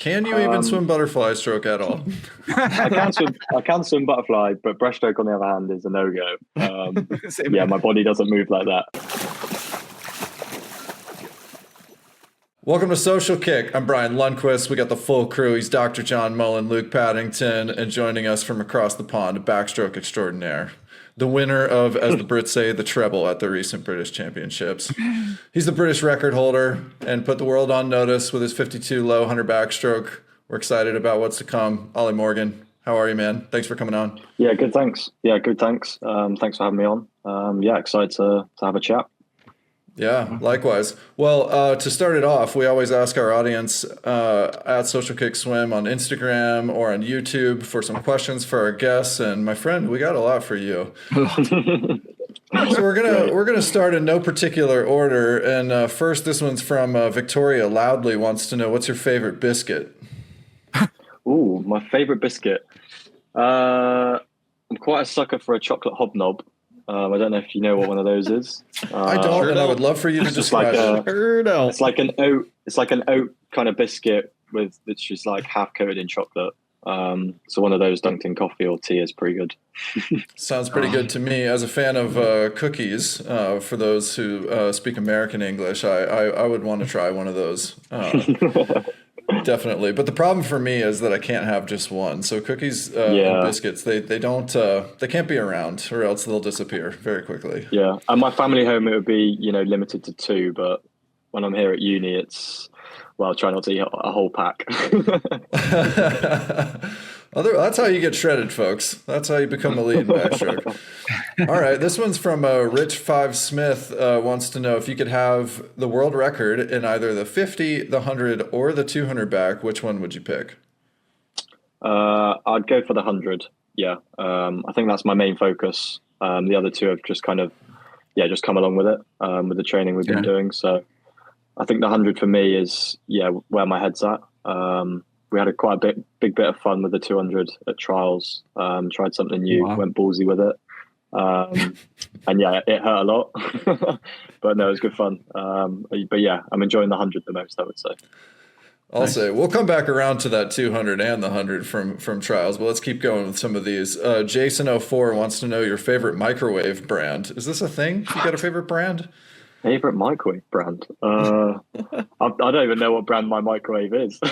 Can you even swim butterfly stroke at all? I can swim butterfly, but breaststroke on the other hand is a no-go. Yeah, my body doesn't move like that. Welcome to Social Kick. I'm Brian Lundquist. We got the full crew. He's Dr. John Mullen, Luke Paddington, and joining us from across the pond, backstroke extraordinaire. The winner of, as the Brits say, the treble at the recent British Championships. He's the British record holder and put the world on notice with his 52 low 100 backstroke. We're excited about what's to come. Ollie Morgan, how are you, man? Thanks for coming on. Yeah, good, thanks. Thanks for having me on. Excited to have a chat. Yeah, likewise. Well, to start it off, we always ask our audience at Social Kick Swim on Instagram or on YouTube for some questions for our guests. And my friend, we got a lot for you. So we're gonna start in no particular order. And first, this one's from Victoria Loudly wants to know, what's your favorite biscuit? Ooh, my favorite biscuit. I'm quite a sucker for a chocolate hobnob. I don't know if you know what one of those is. I don't, and I would love for you to describe it. It's like an oat. It's like an oat kind of biscuit with it's just like half coated in chocolate. So one of those dunked in coffee or tea is pretty good. Sounds pretty good to me. As a fan of cookies, for those who speak American English, I would want to try one of those. Definitely. But the problem for me is that I can't have just one. So cookies and biscuits, they can't be around, or else they'll disappear very quickly. Yeah. And my family home, it would be, limited to 2. But when I'm here at uni, I try not to eat a whole pack. That's how you get shredded, folks. That's how you become elite in backstroke. All right, this one's from Rich 5 Smith. Wants to know if you could have the world record in either the 50, the 100, or the 200 back. Which one would you pick? I'd go for the 100. Yeah, I think that's my main focus. The other 2 have just kind of, just come along with it with the training we've been doing. So I think the 100 for me is where my head's at. We had quite a big bit of fun with the 200 at trials. Tried something new, went ballsy with it. And it hurt a lot, but no, it was good fun. But I'm enjoying the 100 the most, I would say. I'll say we'll come back around to that 200 and the 100 from trials, but let's keep going with some of these. Jason04 wants to know your favorite microwave brand. Is this a thing? You got a favorite brand? Favorite microwave brand? I don't even know what brand my microwave is. All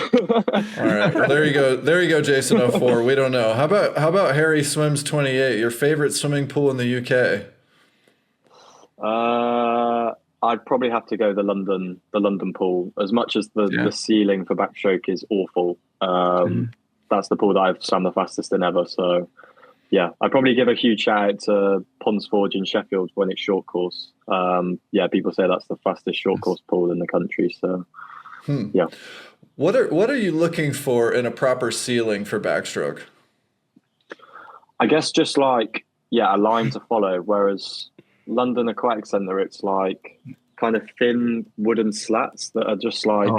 right, well, there you go, Jason04. We don't know. How about Harry Swims 28? Your favorite swimming pool in the UK? I'd probably have to go the London pool. As much as the ceiling for backstroke is awful, that's the pool that I've swam the fastest in ever. So yeah, I'd probably give a huge shout out to Ponds Forge in Sheffield when it's short course. People say that's the fastest short course pool in the country. So yeah. What are you looking for in a proper ceiling for backstroke? I guess just like a line to follow, whereas London Aquatic Centre, it's like kind of thin wooden slats that are just like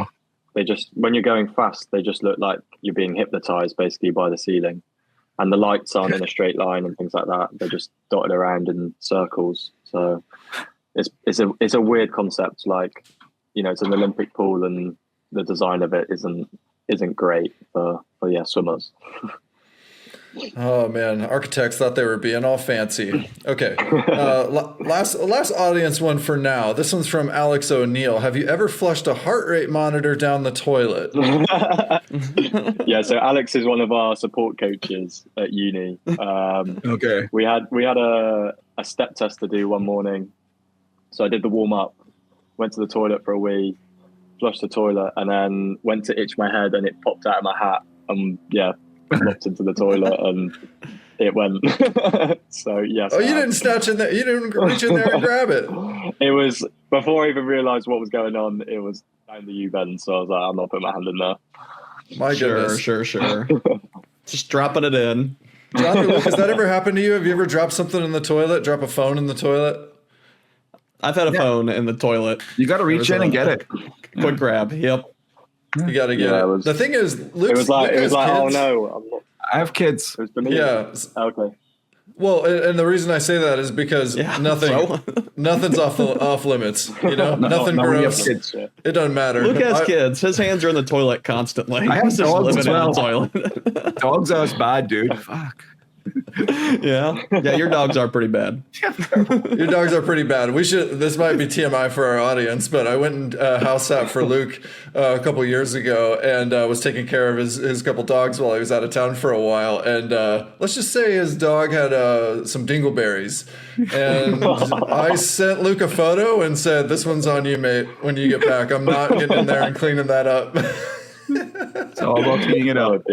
they just, when you're going fast, they just look like you're being hypnotized basically by the ceiling. And the lights aren't in a straight line and things like that. They're just dotted around in circles. So it's a weird concept. Like, it's an Olympic pool and the design of it isn't great for swimmers. Oh man, architects thought they were being all fancy. Okay, last audience one for now. This one's from Alex O'Neill. Have you ever flushed a heart rate monitor down the toilet? Yeah, so Alex is one of our support coaches at uni. Okay. We had a step test to do one morning, so I did the warm up, went to the toilet for a wee, flushed the toilet, and then went to itch my head, and it popped out of my hat, and dropped into the toilet and it went. So yes. Oh, you didn't snatch in there. You didn't reach in there and grab it. It was before I even realized what was going on. It was down the U-bend, so I was like, I'm not putting my hand in there. My goodness. Sure. Just dropping it in. John, has that ever happened to you? Have you ever dropped something in the toilet? Drop a phone in the toilet? I've had a phone in the toilet. You got to reach in and get it. Quick grab. Yep. You got to get it. The thing is, it was like, oh no, I'm not. I have kids. It was for me. Yeah. Okay. Well, and the reason I say that is because nothing's off limits. You know, nothing gross. Kids, yeah. It doesn't matter. Luke has kids. His hands are in the toilet constantly. I have He's just dogs living as well. in the toilet. Dogs are bad, dude. Fuck. Yeah. Your dogs are pretty bad. Your dogs are pretty bad. This might be TMI for our audience, but I went and house sat for Luke a couple years ago and was taking care of his couple dogs while he was out of town for a while. And let's just say his dog had some dingleberries. And I sent Luke a photo and said, "This one's on you, mate, when you get back. I'm not getting in there and cleaning that up." It's all about cleaning it out.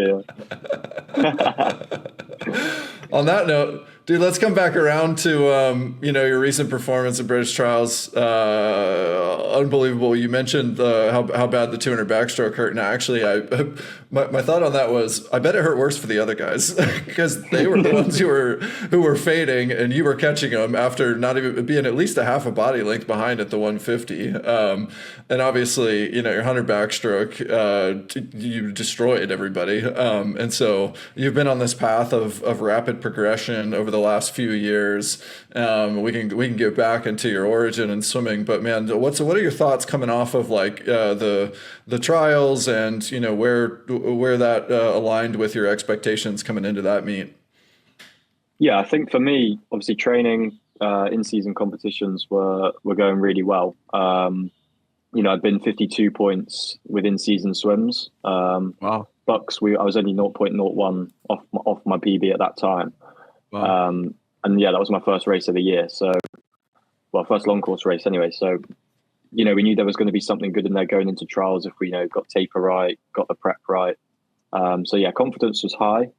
On that note, dude, let's come back around to your recent performance at British Trials. Unbelievable. You mentioned how bad the 200 backstroke hurt. Now, actually, my thought on that was, I bet it hurt worse for the other guys because they were the ones who were fading, and you were catching them after not even being at least a half a body length behind at the 150. And obviously, your 100 backstroke, you destroyed everybody. And so you've been on this path of rapid progression over the last few years. We can get back into your origin in swimming, but man, what are your thoughts coming off of like the trials and where that aligned with your expectations coming into that meet? Yeah, I think for me, obviously training in season competitions were going really well. I'd been 52 points within season swims. Wow. Bucks, I was only 0.01 off my PB at that time. Wow. And yeah, that was my first race of the year. So, first long course race anyway. So, we knew there was going to be something good in there going into trials if we, got taper right, got the prep right. So yeah, confidence was high.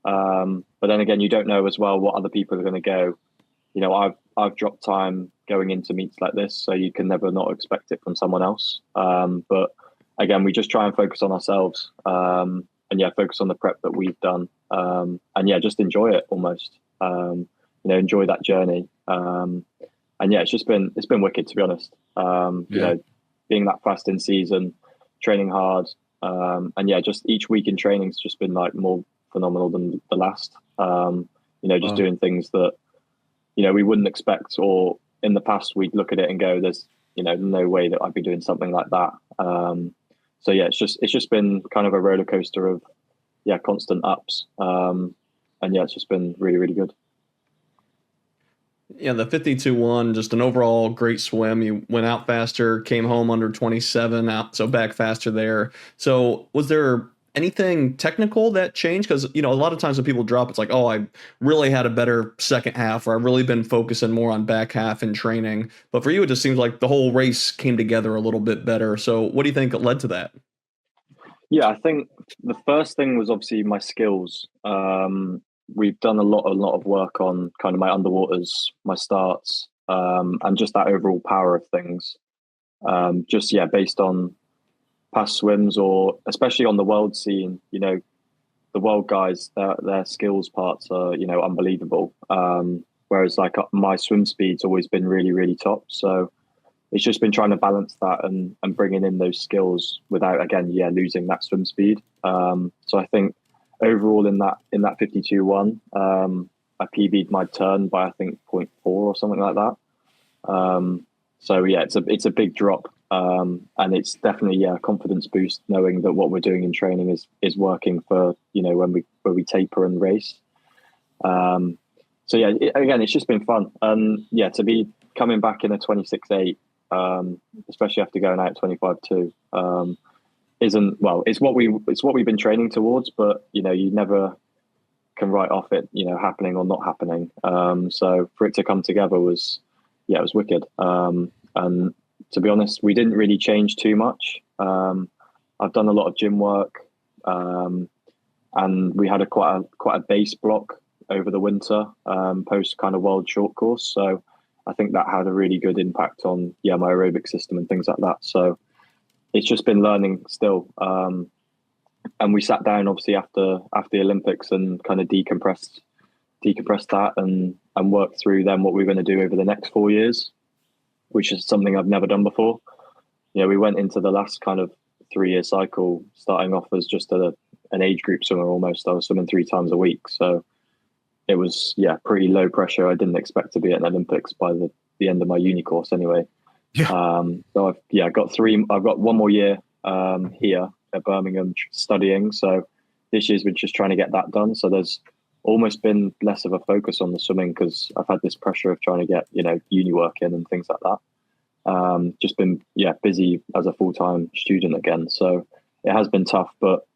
But then again, you don't know as well what other people are going to go. I've dropped time going into meets like this, so you can never not expect it from someone else. But again, we just try and focus on ourselves. And yeah, focus on the prep that we've done. And yeah, just enjoy it almost. Enjoy that journey. And yeah, it's been wicked, to be honest. Being that fast in season, training hard. And yeah, just each week in training's just been like more phenomenal than the last. Doing things that, we wouldn't expect, or in the past we'd look at it and go, there's, no way that I'd be doing something like that. So yeah, it's just been kind of a roller coaster of, constant ups. And yeah, it's just been really, really good. Yeah, the 52-1, just an overall great swim. You went out faster, came home under 27, so back faster there. So was there anything technical that changed? Because, a lot of times when people drop, it's like, oh, I really had a better second half, or I've really been focusing more on back half in training. But for you, it just seems like the whole race came together a little bit better. So what do you think led to that? Yeah, I think the first thing was obviously my skills. We've done a lot of work on kind of my underwaters, my starts, and just that overall power of things. Based on past swims, or especially on the world scene, the world guys, their skills parts are, unbelievable. Whereas like my swim speed's always been really, really top. So it's just been trying to balance that and bringing in those skills without, again, losing that swim speed. So I think overall in that 52-1, I PB'd my turn by I think 0.4 or something like that. So yeah, it's a big drop. And it's definitely a confidence boost knowing that what we're doing in training is working for, when we taper and race. So yeah, again, it's just been fun. And yeah, to be coming back in a 26.8, especially after going out 25.2, it's what we've been training towards, but you never can write off it, happening or not happening. So for it to come together was wicked. And to be honest, we didn't really change too much. I've done a lot of gym work, and we had quite a base block over the winter, post kind of world short course. So I think that had a really good impact on my aerobic system and things like that. So it's just been learning still. And we sat down obviously after the Olympics and kind of decompressed that and worked through then what we're going to do over the next 4 years, which is something I've never done before. We went into the last kind of 3-year cycle, starting off as just an age group swimmer almost. I was swimming 3 times a week. So it was pretty low pressure. I didn't expect to be at an Olympics by the end of my uni course anyway. So I've got one more year here at Birmingham studying. So this year's been just trying to get that done. So there's almost been less of a focus on the swimming because I've had this pressure of trying to get, uni work in and things like that. Just been, busy as a full-time student again. So it has been tough, but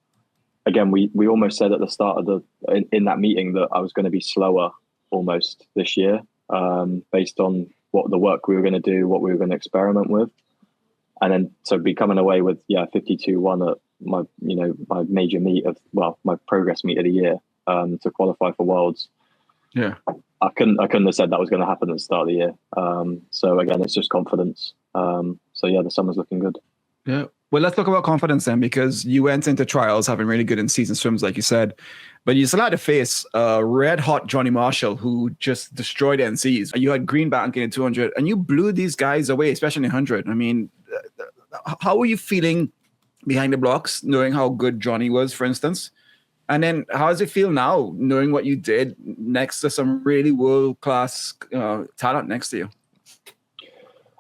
again, we almost said at the start of in that meeting that I was going to be slower almost this year, based on what the work we were going to do, what we were going to experiment with. And then so be coming away with 52.1 at my my major meet my progress meet of the year to qualify for Worlds. Yeah, I couldn't have said that was going to happen at the start of the year. So again, it's just confidence. So the summer's looking good. Yeah. Well, let's talk about confidence then, because you went into trials having really good in-season swims, like you said, but you still had to face red hot Johnny Marshall, who just destroyed NCs. You had Greenbank in 200, and you blew these guys away, especially in 100. I mean, how were you feeling behind the blocks, knowing how good Johnny was, for instance? And then how does it feel now, knowing what you did next to some really world-class talent next to you?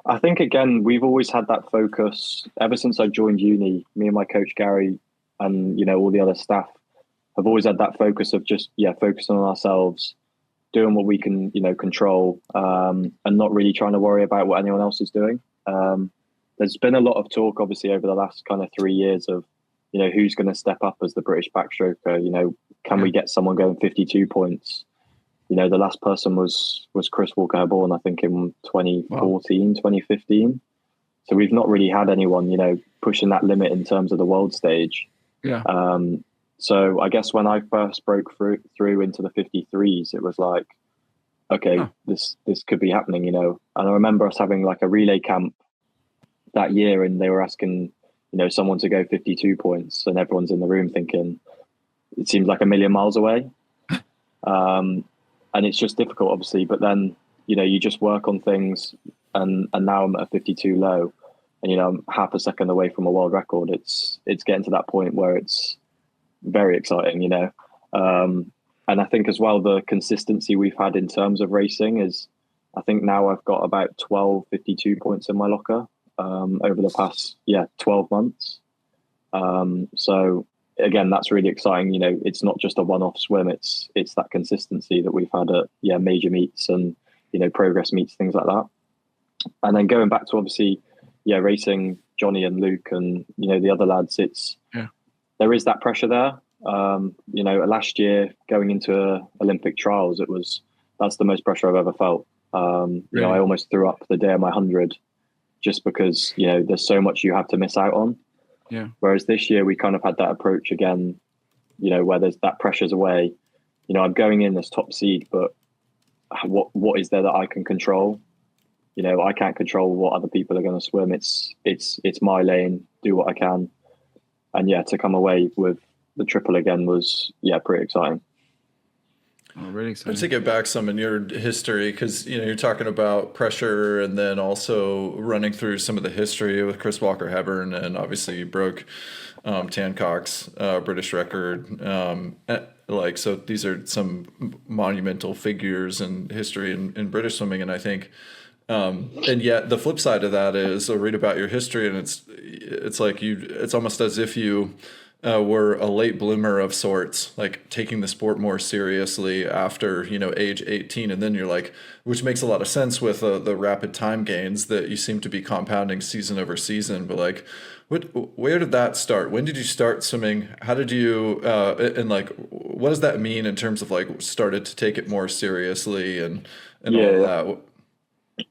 I think, again, we've always had that focus ever since I joined uni. Me and my coach, Gary, and, all the other staff have always had that focus of just, focusing on ourselves, doing what we can, control, and not really trying to worry about what anyone else is doing. There's been a lot of talk, obviously, over the last kind of 3 years of, who's going to step up as the British backstroker? Can we get someone going 52 points? The last person was Chris Walker-Born, I think in 2014, 2015. So we've not really had anyone, pushing that limit in terms of the world stage. Yeah. So I guess when I first broke through into the 53s, it was like, okay, this could be happening, And I remember us having like a relay camp that year, and they were asking, someone to go 52 points, and everyone's in the room thinking, it seems like a million miles away. And it's just difficult, obviously. But then, you just work on things, and now I'm at a 52 low, and I'm half a second away from a world record. It's getting to that point where it's very exciting, And I think as well, the consistency we've had in terms of racing is, I think now I've got about 12 52 points in my locker over the past 12 months. So again, that's really exciting. It's not just a one-off swim. It's that consistency that we've had at major meets and progress meets, things like that. And then going back to obviously racing Johnny and Luke and the other lads, there is that pressure there. Last year going into Olympic trials, that's the most pressure I've ever felt. Really? I almost threw up the day of my 100 just because there's so much you have to miss out on. Yeah. Whereas this year we kind of had that approach again, where there's that pressure's away. I'm going in as top seed, but what is there that I can control? I can't control what other people are going to swim. It's my lane, do what I can. And to come away with the triple again was pretty exciting. Oh, really exciting. Let's take it back some in your history, because you're talking about pressure and then also running through some of the history with Chris Walker-Hebburn, and obviously you broke Tancock's British record. So these are some monumental figures in history in British swimming, and I think and yet the flip side of that is I read about your history, and it's like it's almost as if you were a late bloomer of sorts, like taking the sport more seriously after, age 18. And then you're like, which makes a lot of sense with the rapid time gains that you seem to be compounding season over season. But like, where did that start? When did you start swimming? How did you, and like, what does that mean in terms of like started to take it more seriously and all of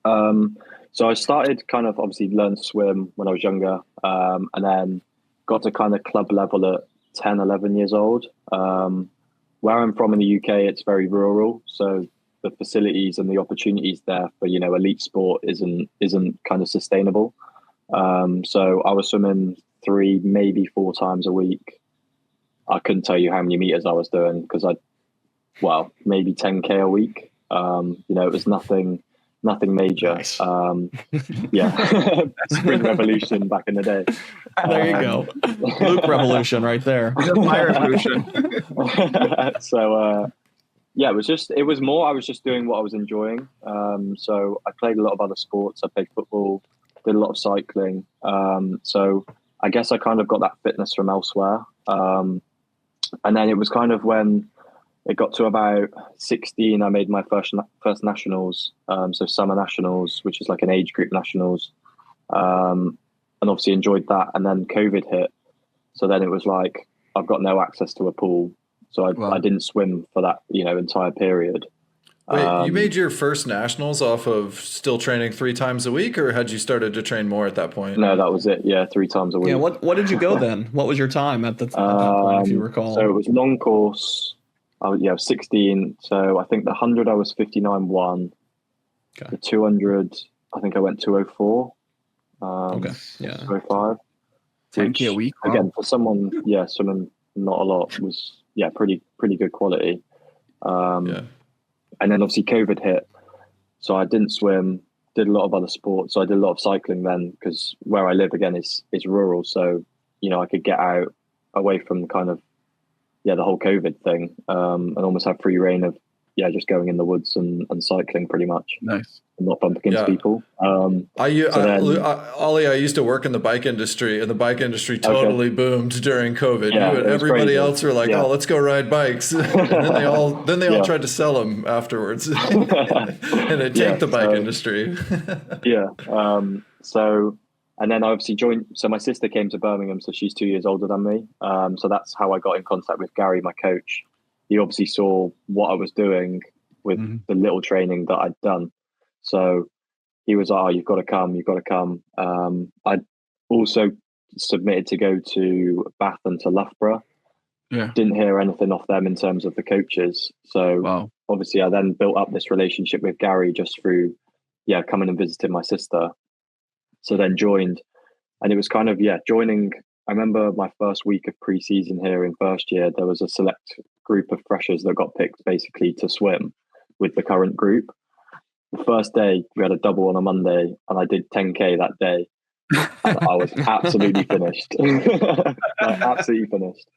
that? So I started kind of obviously learn to swim when I was younger. And then got to kind of club level at 10, 11 years old. Where I'm from in the UK, it's very rural. So the facilities and the opportunities there for, elite sport isn't kind of sustainable. So I was swimming 3, maybe 4 times a week. I couldn't tell you how many meters I was doing because maybe 10K a week. It was nothing major. Nice. Spring Revolution back in the day. There you go. Luke Revolution right there. My revolution. So yeah, it was more, I was just doing what I was enjoying. So I played a lot of other sports. I played football, did a lot of cycling. So I guess I kind of got that fitness from elsewhere. And then it was kind of when it got to about 16, I made my first nationals. So summer nationals, which is like an age group nationals. And obviously enjoyed that. And then COVID hit. So then it was like, I've got no access to a pool. So I didn't swim for that, entire period. Wait, you made your first nationals off of still training 3 times a week, or had you started to train more at that point? No, that was it. Yeah, 3 times a week. Yeah. What did you go then? What was your time at that point, if you recall? So it was long course. I was 16. So I think the 100 I was 59.1. Okay. The 200, I think I went 204. Okay. Yeah. 205. 10K a week. Wow. Again, for someone, swimming not a lot was pretty good quality. And then obviously COVID hit, so I didn't swim. Did a lot of other sports. So I did a lot of cycling then, because where I live again is rural. So I could get out away from kind of the whole COVID thing, and almost have free reign of just going in the woods and cycling pretty much. Nice. And not bumping into people. Ollie, I used to work in the bike industry, and the bike industry totally boomed during COVID. Everybody else were like, "Oh, let's go ride bikes," and then they all tried to sell them afterwards, and it tanked the bike industry. So, and then I obviously joined. So my sister came to Birmingham, so she's 2 years older than me. So that's how I got in contact with Gary, my coach. He obviously saw what I was doing with the little training that I'd done. So he was like, "Oh, you've got to come. I also submitted to go to Bath and to Loughborough. Yeah. Didn't hear anything off them in terms of the coaches. So obviously I then built up this relationship with Gary just through, coming and visiting my sister. So then joined, and it was kind of, joining. I remember my first week of pre-season here in first year, there was a select group of freshers that got picked basically to swim with the current group. The first day we had a double on a Monday, and I did 10K that day. And I was absolutely finished. Absolutely finished.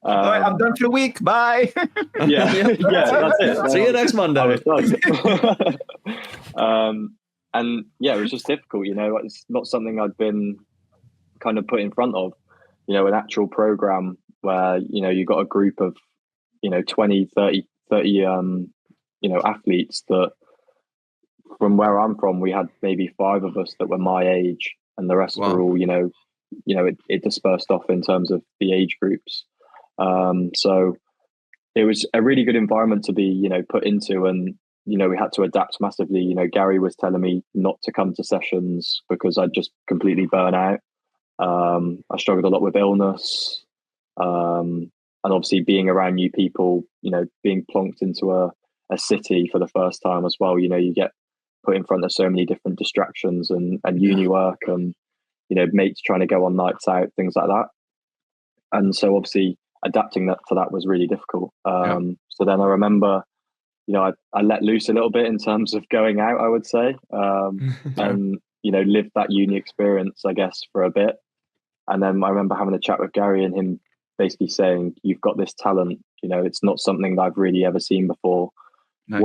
All right, I'm done for the week. Bye. That's it. See you next Monday. I was done. And it was just difficult. It's not something I'd been kind of put in front of. An actual program where you got a group of 20, 30 athletes that. From where I'm from, we had maybe 5 of us that were my age, and the rest were all, it dispersed off in terms of the age groups. So it was a really good environment to be, put into, and, we had to adapt massively. Gary was telling me not to come to sessions because I'd just completely burn out. I struggled a lot with illness, and obviously being around new people, being plonked into a city for the first time as well. You get put in front of so many different distractions and uni work and, mates trying to go on nights out, things like that. And so obviously adapting to that was really difficult. So then I remember, I let loose a little bit in terms of going out, I would say, and, lived that uni experience, I guess, for a bit. And then I remember having a chat with Gary and him basically saying, "You've got this talent, it's not something that I've really ever seen before. Nice.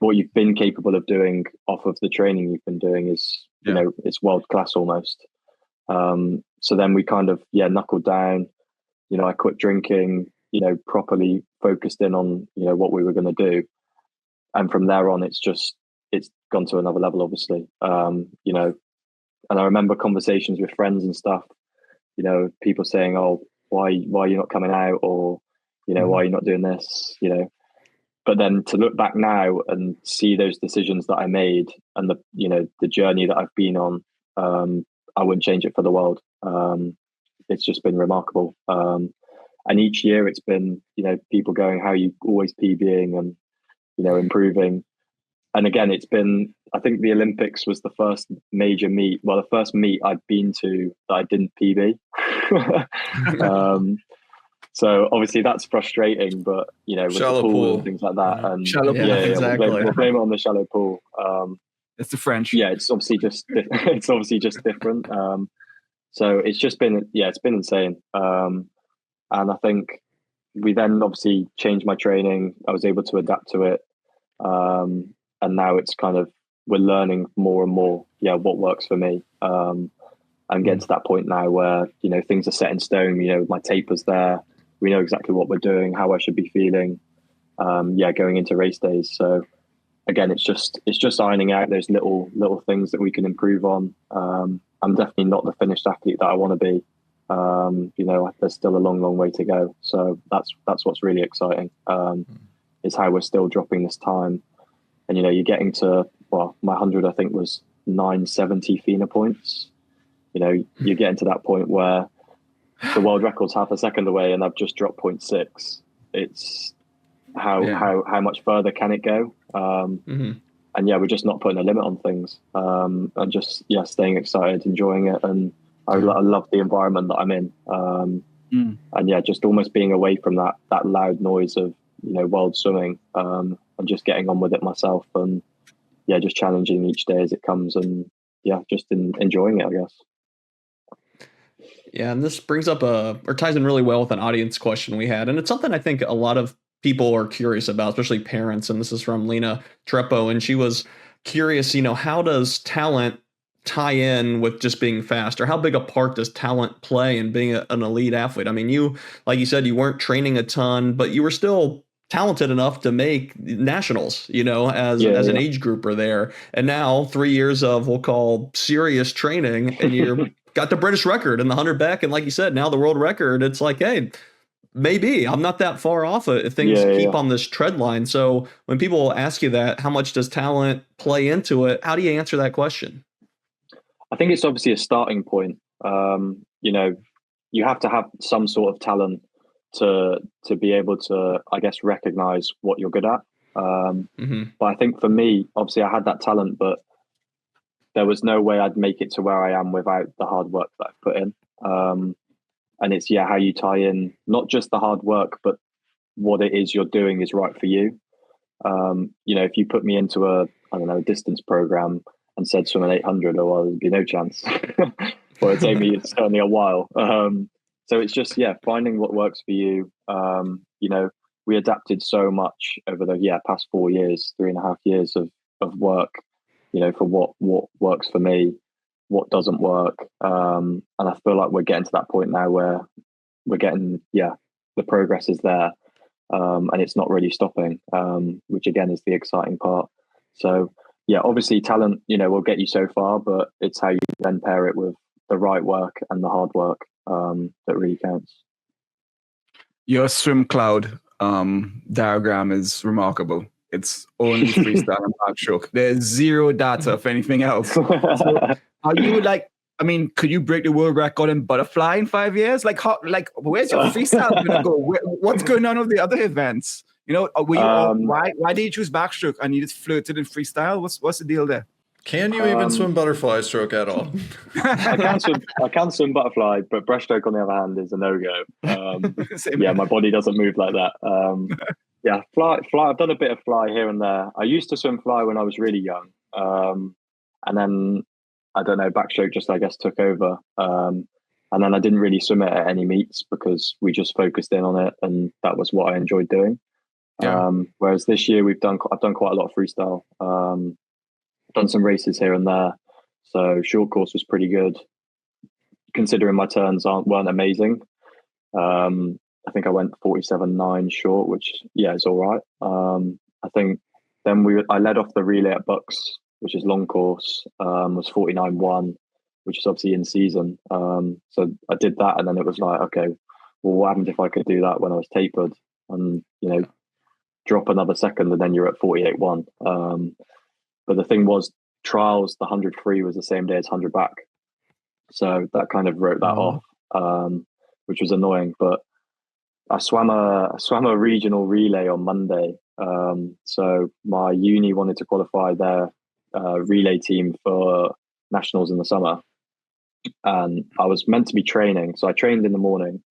What you've been capable of doing off of the training you've been doing is, it's world class almost." So then we kind of, knuckled down, I quit drinking, properly focused in on, what we were going to do. And from there on, it's gone to another level, obviously. And I remember conversations with friends and stuff, people saying, "Oh, why are you not coming out?" Or, "Why are you not doing this?" But then to look back now and see those decisions that I made and the journey that I've been on, I wouldn't change it for the world. It's just been remarkable. And each year it's been, people going, "How are you always PBing and, improving?" And again, it's been, I think the Olympics was the first major meet. Well, the first meet I'd been to that I didn't PB. So obviously that's frustrating, but with shallow the pool and things like that, and shallow pool. Exactly. We'll blame it on the shallow pool. It's the French. Yeah, it's obviously just different. So it's just been, it's been insane. And I think, we then obviously changed my training. I was able to adapt to it. And now it's kind of, we're learning more and more, what works for me. And getting to that point now where, things are set in stone, my taper's there. We know exactly what we're doing, how I should be feeling, going into race days. So again, it's just ironing out those little things that we can improve on. I'm definitely not the finished athlete that I want to be. There's still a long way to go. So that's what's really exciting, is how we're still dropping this time. And, you're getting to, my 100, I think, was 970 FINA points. You're getting to that point where the world record's half a second away and I've just dropped 0.6. It's how much further can it go? And we're just not putting a limit on things. And just, staying excited, enjoying it. And I love the environment that I'm in. And just almost being away from that loud noise of, world swimming, and just getting on with it myself, and just challenging each day as it comes, and just enjoying it, I guess. Yeah, and this brings up or ties in really well with an audience question we had, and it's something I think a lot of people are curious about, especially parents. And this is from Lena Treppo, and she was curious, how does talent tie in with just being fast, or how big a part does talent play in being an elite athlete? I mean, you, like you said, you weren't training a ton, but you were still talented enough to make nationals, as an age grouper there. And now 3 years of, we'll call, serious training, and you're got the British record in the 100 back. And like you said, now the world record, it's like, hey, maybe I'm not that far off if things keep on this tread line. So when people ask you that, how much does talent play into it? How do you answer that question? I think it's obviously a starting point. You have to have some sort of talent to be able to, I guess, recognize what you're good at. But I think for me, obviously I had that talent, but there was no way I'd make it to where I am without the hard work that I've put in. And it's, how you tie in, not just the hard work, but what it is you're doing is right for you. If you put me into a distance program and said swim an 800, there'd be no chance. Or it'd take me certainly a while. So it's just, finding what works for you. We adapted so much over the past 4 years, 3.5 years of work, for what works for me, what doesn't work. And I feel like we're getting to that point now where we're getting, the progress is there. And it's not really stopping, which again is the exciting part. So obviously talent, will get you so far, but it's how you then pair it with the right work and the hard work that really counts. Your swim cloud diagram is remarkable. It's only freestyle and backstroke. There's zero data of anything else. So are you could you break the world record in butterfly in 5 years? Where's your freestyle gonna go? What's going on with the other events? Why did you choose backstroke and you just flirted in freestyle? What's the deal there? Can you even swim butterfly stroke at all? I can swim butterfly, but breaststroke on the other hand is a no-go. My body doesn't move like that. Fly. I've done a bit of fly here and there. I used to swim fly when I was really young. And then, I don't know, backstroke just, I guess, took over. And then I didn't really swim it at any meets because we just focused in on it, and that was what I enjoyed doing. Whereas this year I've done quite a lot of freestyle. Done some races here and there, so short course was pretty good considering my turns weren't amazing. I think I went 47.9 short, which is all right. I think then I led off the relay at Bucks, which is long course, was 49.1, which is obviously in season. So I did that, and then it was like, okay, well, what happened if I could do that when I was tapered, and drop another second, and then you're at 48.1. But the thing was, trials, the 100 free was the same day as 100 back. So that kind of wrote that off, which was annoying. But I swam a regional relay on Monday. So my uni wanted to qualify their relay team for nationals in the summer. And I was meant to be training. So I trained in the morning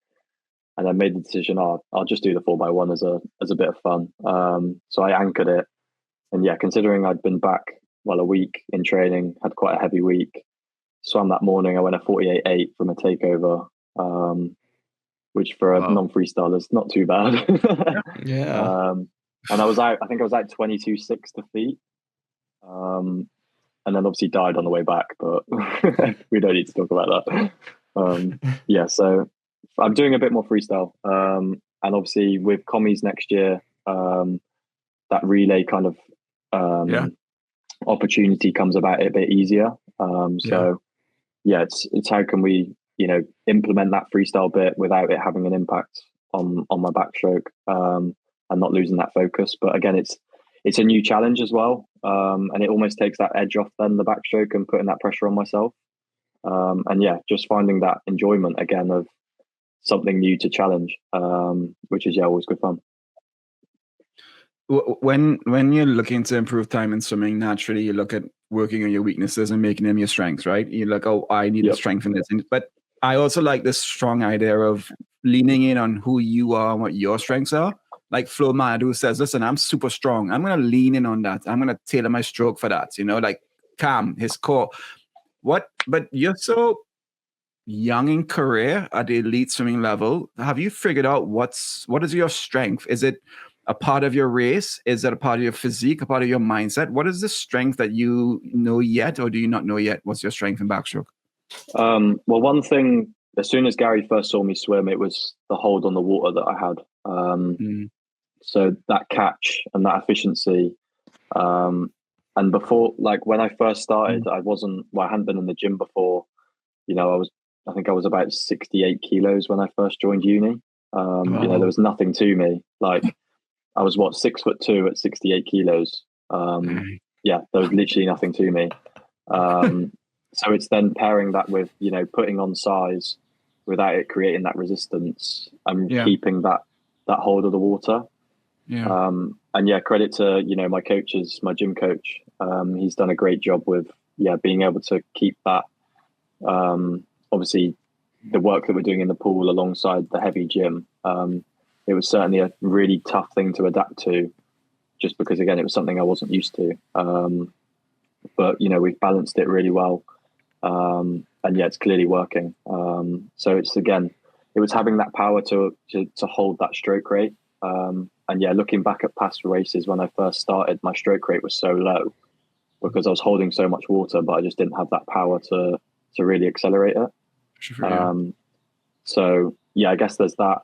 and I made the decision, I'll just do the 4x1 as a bit of fun. So I anchored it. And considering I'd been back, a week in training, had quite a heavy week, swam that morning. I went a 48.8 from a takeover. which for a non-freestyler is not too bad. Yeah. And I think I was out 22.6 to feet. And then obviously died on the way back, but we don't need to talk about that. Yeah, so I'm doing a bit more freestyle. And obviously with commies next year, that relay kind of opportunity comes about a bit easier. So it's how can we, implement that freestyle bit without it having an impact on my backstroke, and not losing that focus. But again, it's a new challenge as well. And it almost takes that edge off then the backstroke and putting that pressure on myself. And just finding that enjoyment again of something new to challenge, which is always good fun. When you're looking to improve time in swimming, naturally you look at working on your weaknesses and making them your strengths, right? You're like, oh, I need to strengthen this. But I also like this strong idea of leaning in on who you are and what your strengths are. Like Flo Madu says, listen, I'm super strong. I'm going to lean in on that. I'm going to tailor my stroke for that. Like Cam, his core. But you're so young in career at the elite swimming level. Have you figured out what is your strength? Is it a part of your race? Is it a part of your physique, a part of your mindset? What is the strength that you know yet, or do you not know yet? What's your strength in backstroke? Well, one thing, as soon as Gary first saw me swim, it was the hold on the water that I had. So that catch and that efficiency. And before, like when I first started, I hadn't been in the gym before. I think I was about 68 kilos when I first joined uni. There was nothing to me. Like I was 6'2" at 68 kilos. There was literally nothing to me. So it's then pairing that with, putting on size without it creating that resistance and keeping that hold of the water. And credit to, my coaches, my gym coach. He's done a great job with, being able to keep that, obviously the work that we're doing in the pool alongside the heavy gym. It was certainly a really tough thing to adapt to, just because, again, it was something I wasn't used to. But, we've balanced it really well. And it's clearly working. So it was having that power to hold that stroke rate. Looking back at past races when I first started, my stroke rate was so low because I was holding so much water, but I just didn't have that power to really accelerate it. Sure, I guess there's that.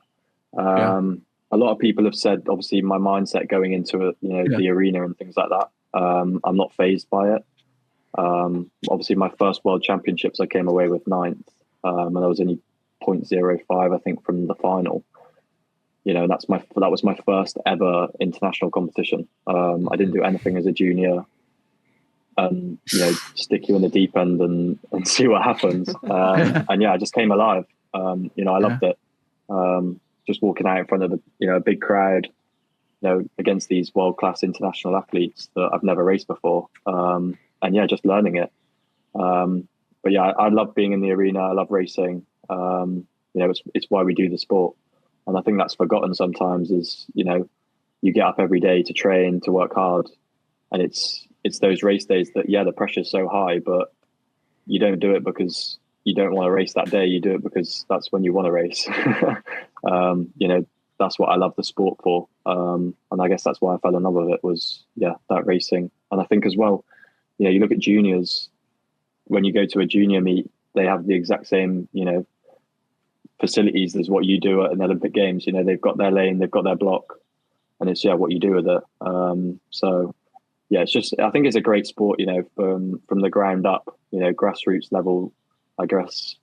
A lot of people have said, obviously, my mindset going into it, the arena and things like that. I'm not phased by it. Obviously, my first World Championships, I came away with 9th, and I was only 0.05, I think, from the final. That was my first ever international competition. I didn't do anything as a junior. Stick you in the deep end and see what happens. I just came alive. I loved it. Just walking out in front of a big crowd, against these world-class international athletes that I've never raced before. Just learning it. I love being in the arena. I love racing. It's why we do the sport. And I think that's forgotten sometimes is, you get up every day to train, to work hard. And it's those race days that, the pressure's so high, but you don't do it because you don't want to race that day. You do it because that's when you want to race. That's what I love the sport for. And I guess that's why I fell in love with it was, that racing. And I think as well, you look at juniors, when you go to a junior meet, they have the exact same, facilities as what you do at an Olympic Games. They've got their lane, they've got their block, and it's what you do with it. It's just, I think it's a great sport, from the ground up, grassroots level. I guess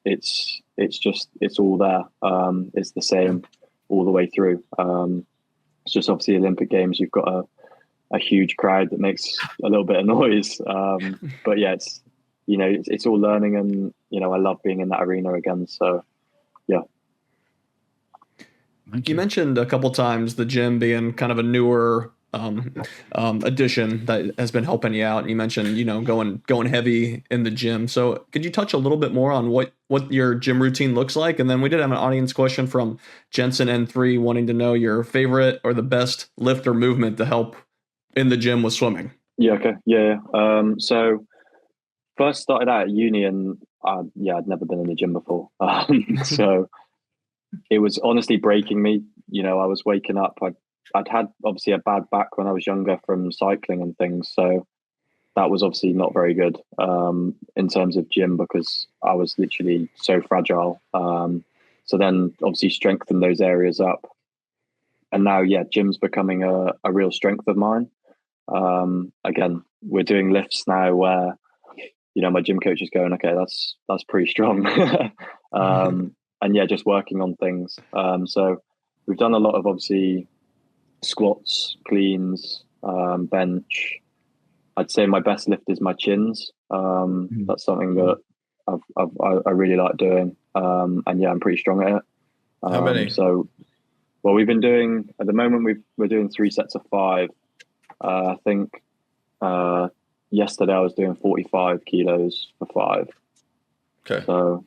it's all there. It's the same all the way through. It's just obviously Olympic Games, you've got a huge crowd that makes a little bit of noise. But it's all learning, and I love being in that arena again. So you mentioned a couple times the gym being kind of a newer addition that has been helping you out. And you mentioned, going heavy in the gym. So could you touch a little bit more on what your gym routine looks like? And then we did have an audience question from Jensen N3 wanting to know your favorite or the best lift or movement to help in the gym with swimming. Yeah. Okay. Yeah. So first started out at uni and I'd never been in the gym before. So it was honestly breaking me. I was waking up. I'd had obviously a bad back when I was younger from cycling and things, so that was obviously not very good in terms of gym because I was literally so fragile. So then obviously strengthen those areas up, and now gym's becoming a real strength of mine. Again, we're doing lifts now where my gym coach is going, okay, that's pretty strong. And just working on things. So we've done a lot of obviously squats, cleans, bench. I'd say my best lift is my chins. That's something that I really like doing. And I'm pretty strong at it. How many? So, well, we've been doing, at the moment, we're doing 3 sets of 5. I think yesterday I was doing 45 kilos for 5. Okay. So,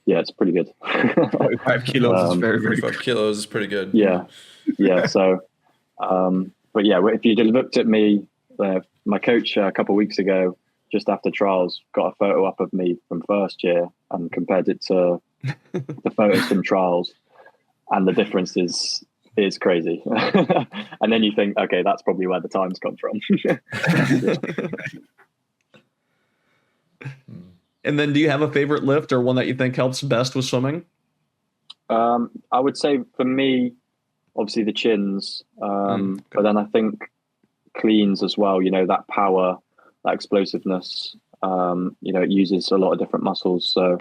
it's pretty good. 45 kilos is very, very 45 good. kilos is pretty good. Yeah. So, but if you just looked at me, my coach a couple of weeks ago, just after trials, got a photo up of me from first year and compared it to the photos from trials, and the difference is crazy. And then you think, okay, that's probably where the times come from. And then do you have a favorite lift or one that you think helps best with swimming? I would say for me, obviously the chins, but then I think cleans as well, that power, that explosiveness, it uses a lot of different muscles. So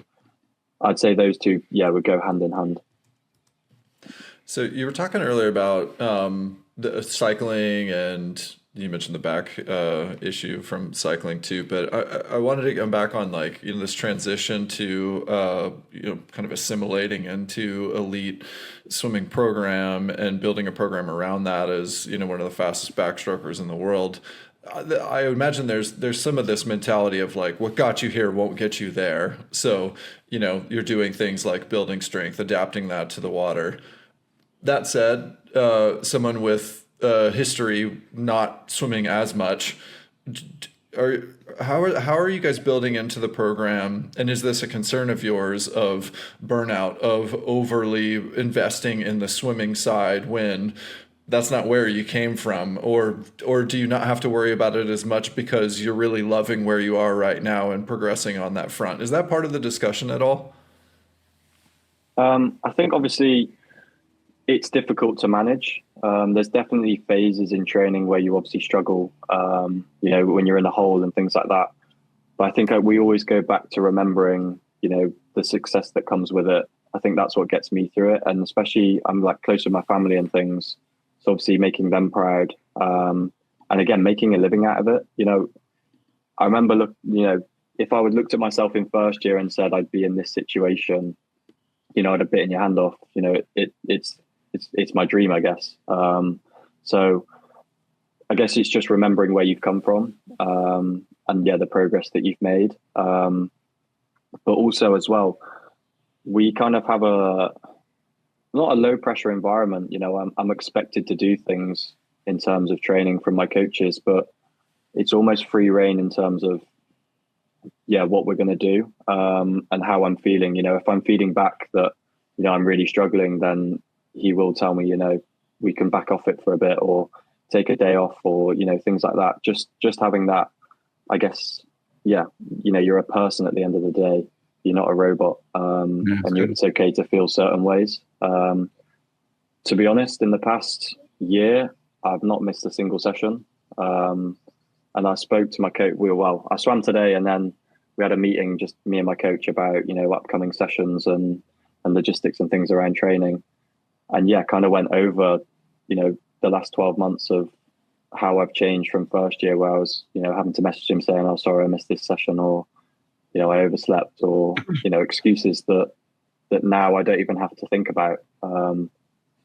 I'd say those two, would go hand in hand. So you were talking earlier about the cycling, and you mentioned the back issue from cycling too. But I wanted to come back on this transition to kind of assimilating into elite swimming program and building a program around that as one of the fastest backstrokers in the world. I imagine there's some of this mentality of what got you here won't get you there. So you're doing things like building strength, adapting that to the water. That said, someone with history not swimming as much, how are you guys building into the program? And is this a concern of yours of burnout, of overly investing in the swimming side when that's not where you came from? Or do you not have to worry about it as much because you're really loving where you are right now and progressing on that front? Is that part of the discussion at all? I think obviously it's difficult to manage. There's definitely phases in training where you obviously struggle, when you're in a hole and things like that. But I think we always go back to remembering, the success that comes with it. I think that's what gets me through it. And especially I'm close with my family and things. So obviously making them proud. And again, making a living out of it. I remember, if I would looked at myself in first year and said I'd be in this situation, I'd have bitten your hand off. It's my dream, I guess. So I guess it's just remembering where you've come from, and the progress that you've made. But also as well, we kind of have not a low pressure environment. I'm expected to do things in terms of training from my coaches, but it's almost free reign in terms of what we're going to do, and how I'm feeling. If I'm feeding back that I'm really struggling, then he will tell me, we can back off it for a bit or take a day off or, things like that. Just having that, I guess, you're a person at the end of the day. You're not a robot. It's okay to feel certain ways. To be honest, in the past year, I've not missed a single session. And I spoke to my coach. I swam today, and then we had a meeting, just me and my coach, about, upcoming sessions and logistics and things around training. And kind of went over, the last 12 months of how I've changed from first year, where I was, having to message him saying, "Oh, sorry, I missed this session," or, I overslept, or, excuses that now I don't even have to think about.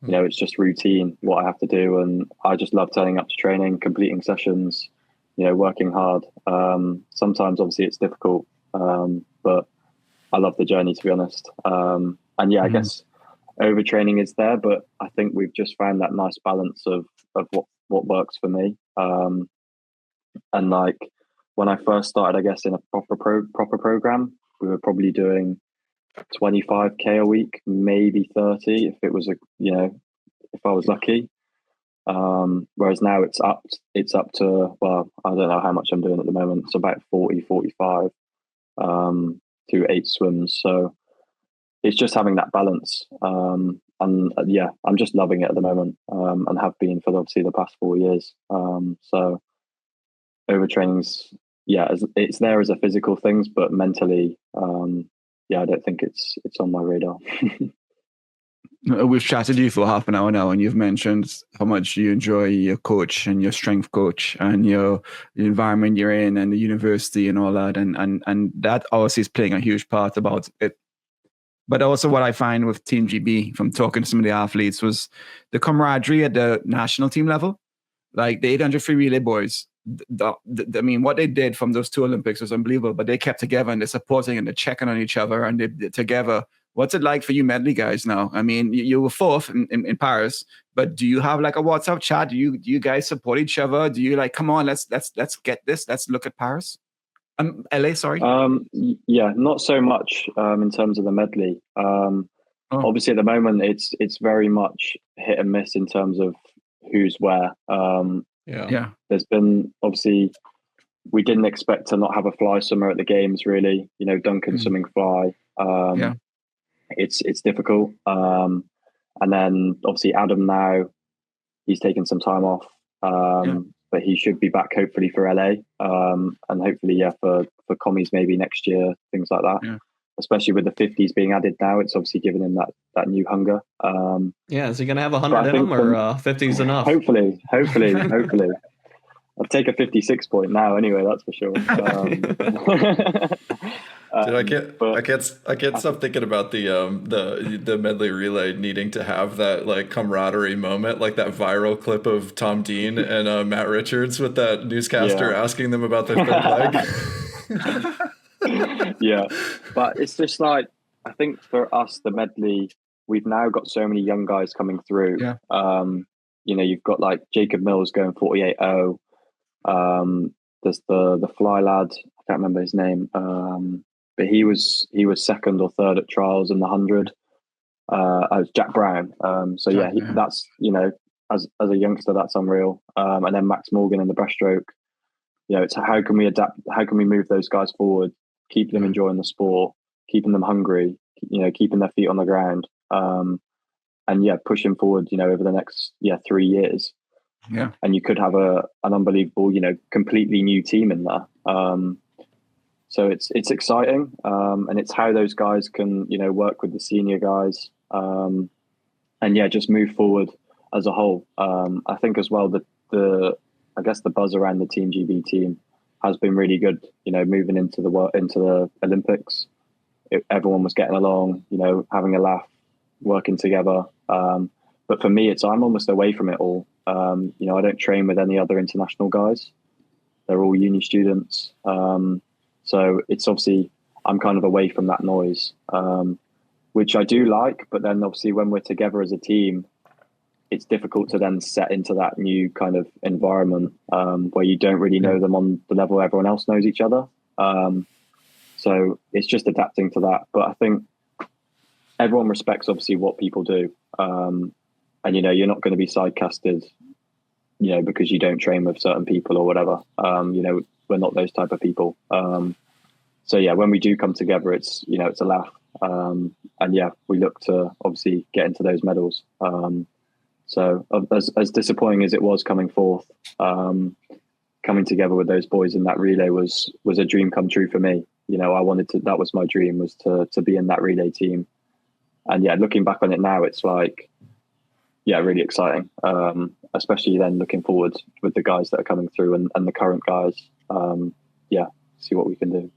It's just routine, what I have to do. And I just love turning up to training, completing sessions, working hard. Sometimes obviously it's difficult, but I love the journey, to be honest. I guess overtraining is there, but I think we've just found that nice balance of what works for me. And when I first started, I guess in a proper program, we were probably doing 25k a week, maybe 30 if it was if I was lucky. Whereas now it's up to, well, I don't know how much I'm doing at the moment. It's about 40, 45 through 8 swims. So it's just having that balance. And I'm just loving it at the moment, and have been for obviously the past 4 years. So overtraining's, it's there as a physical things, but mentally, I don't think it's on my radar. We've chatted to you for half an hour now, and you've mentioned how much you enjoy your coach and your strength coach and the environment you're in and the university and all that, and that obviously is playing a huge part about it. But also what I find with Team GB from talking to some of the athletes was the camaraderie at the national team level. Like the 800 free relay boys, I mean, what they did from those 2 Olympics was unbelievable, but they kept together and they're supporting and they're checking on each other and they're together. What's it like for you Medley guys now? I mean, you were 4th in Paris, but do you have like a WhatsApp chat? Do you guys support each other? Do you like, come on, let's get this. Let's look at Paris. LA, sorry. Not so much in terms of the Medley. Obviously at the moment it's very much hit and miss in terms of who's where. There's been, obviously, we didn't expect to not have a fly swimmer at the games, really. Duncan swimming fly. It's difficult. And then obviously Adam now, he's taken some time off, but he should be back hopefully for LA, and hopefully for commies maybe next year, things like that. Yeah. Especially with the 50s being added now, it's obviously given him that new hunger. Is he going to have 100 in him, or 50's enough? Hopefully. I'll take a 56 point now anyway, that's for sure. I can't stop thinking about the medley relay needing to have that like camaraderie moment, like that viral clip of Tom Dean and Matt Richards with that newscaster asking them about their third leg. Yeah, but it's just like, I think for us, the medley, we've now got so many young guys coming through. You've got like Jacob Mills going 48.0. There's the fly lad, I can't remember his name, but he was 2nd or 3rd at trials in the 100. Jack Brown. That's, as a youngster, that's unreal. And then Max Morgan in the breaststroke. It's how can we adapt? How can we move those guys forward? Keep them enjoying the sport, keeping them hungry, keeping their feet on the ground, and pushing forward, over the next 3 years. Yeah, and you could have an unbelievable, completely new team in there. So it's exciting, and it's how those guys can, work with the senior guys, and just move forward as a whole. I think as well that the buzz around the Team GB team has been really good. Moving into the Olympics, everyone was getting along, having a laugh, working together. But for me, I'm almost away from it all. I don't train with any other international guys. They're all uni students. So it's obviously, I'm kind of away from that noise, which I do like. But then obviously when we're together as a team, it's difficult to then set into that new kind of environment where you don't really know them on the level everyone else knows each other. So it's just adapting to that. But I think everyone respects obviously what people do. And, you're not going to be sidecasted, because you don't train with certain people or whatever. We're not those type of people. So when we do come together, it's a laugh. And we look to obviously get into those medals. So as disappointing as it was coming fourth, coming together with those boys in that relay was a dream come true for me. I wanted to, that was my dream, was to be in that relay team. And looking back on it now, it's like, really exciting. Especially then looking forward with the guys that are coming through and the current guys. See what we can do.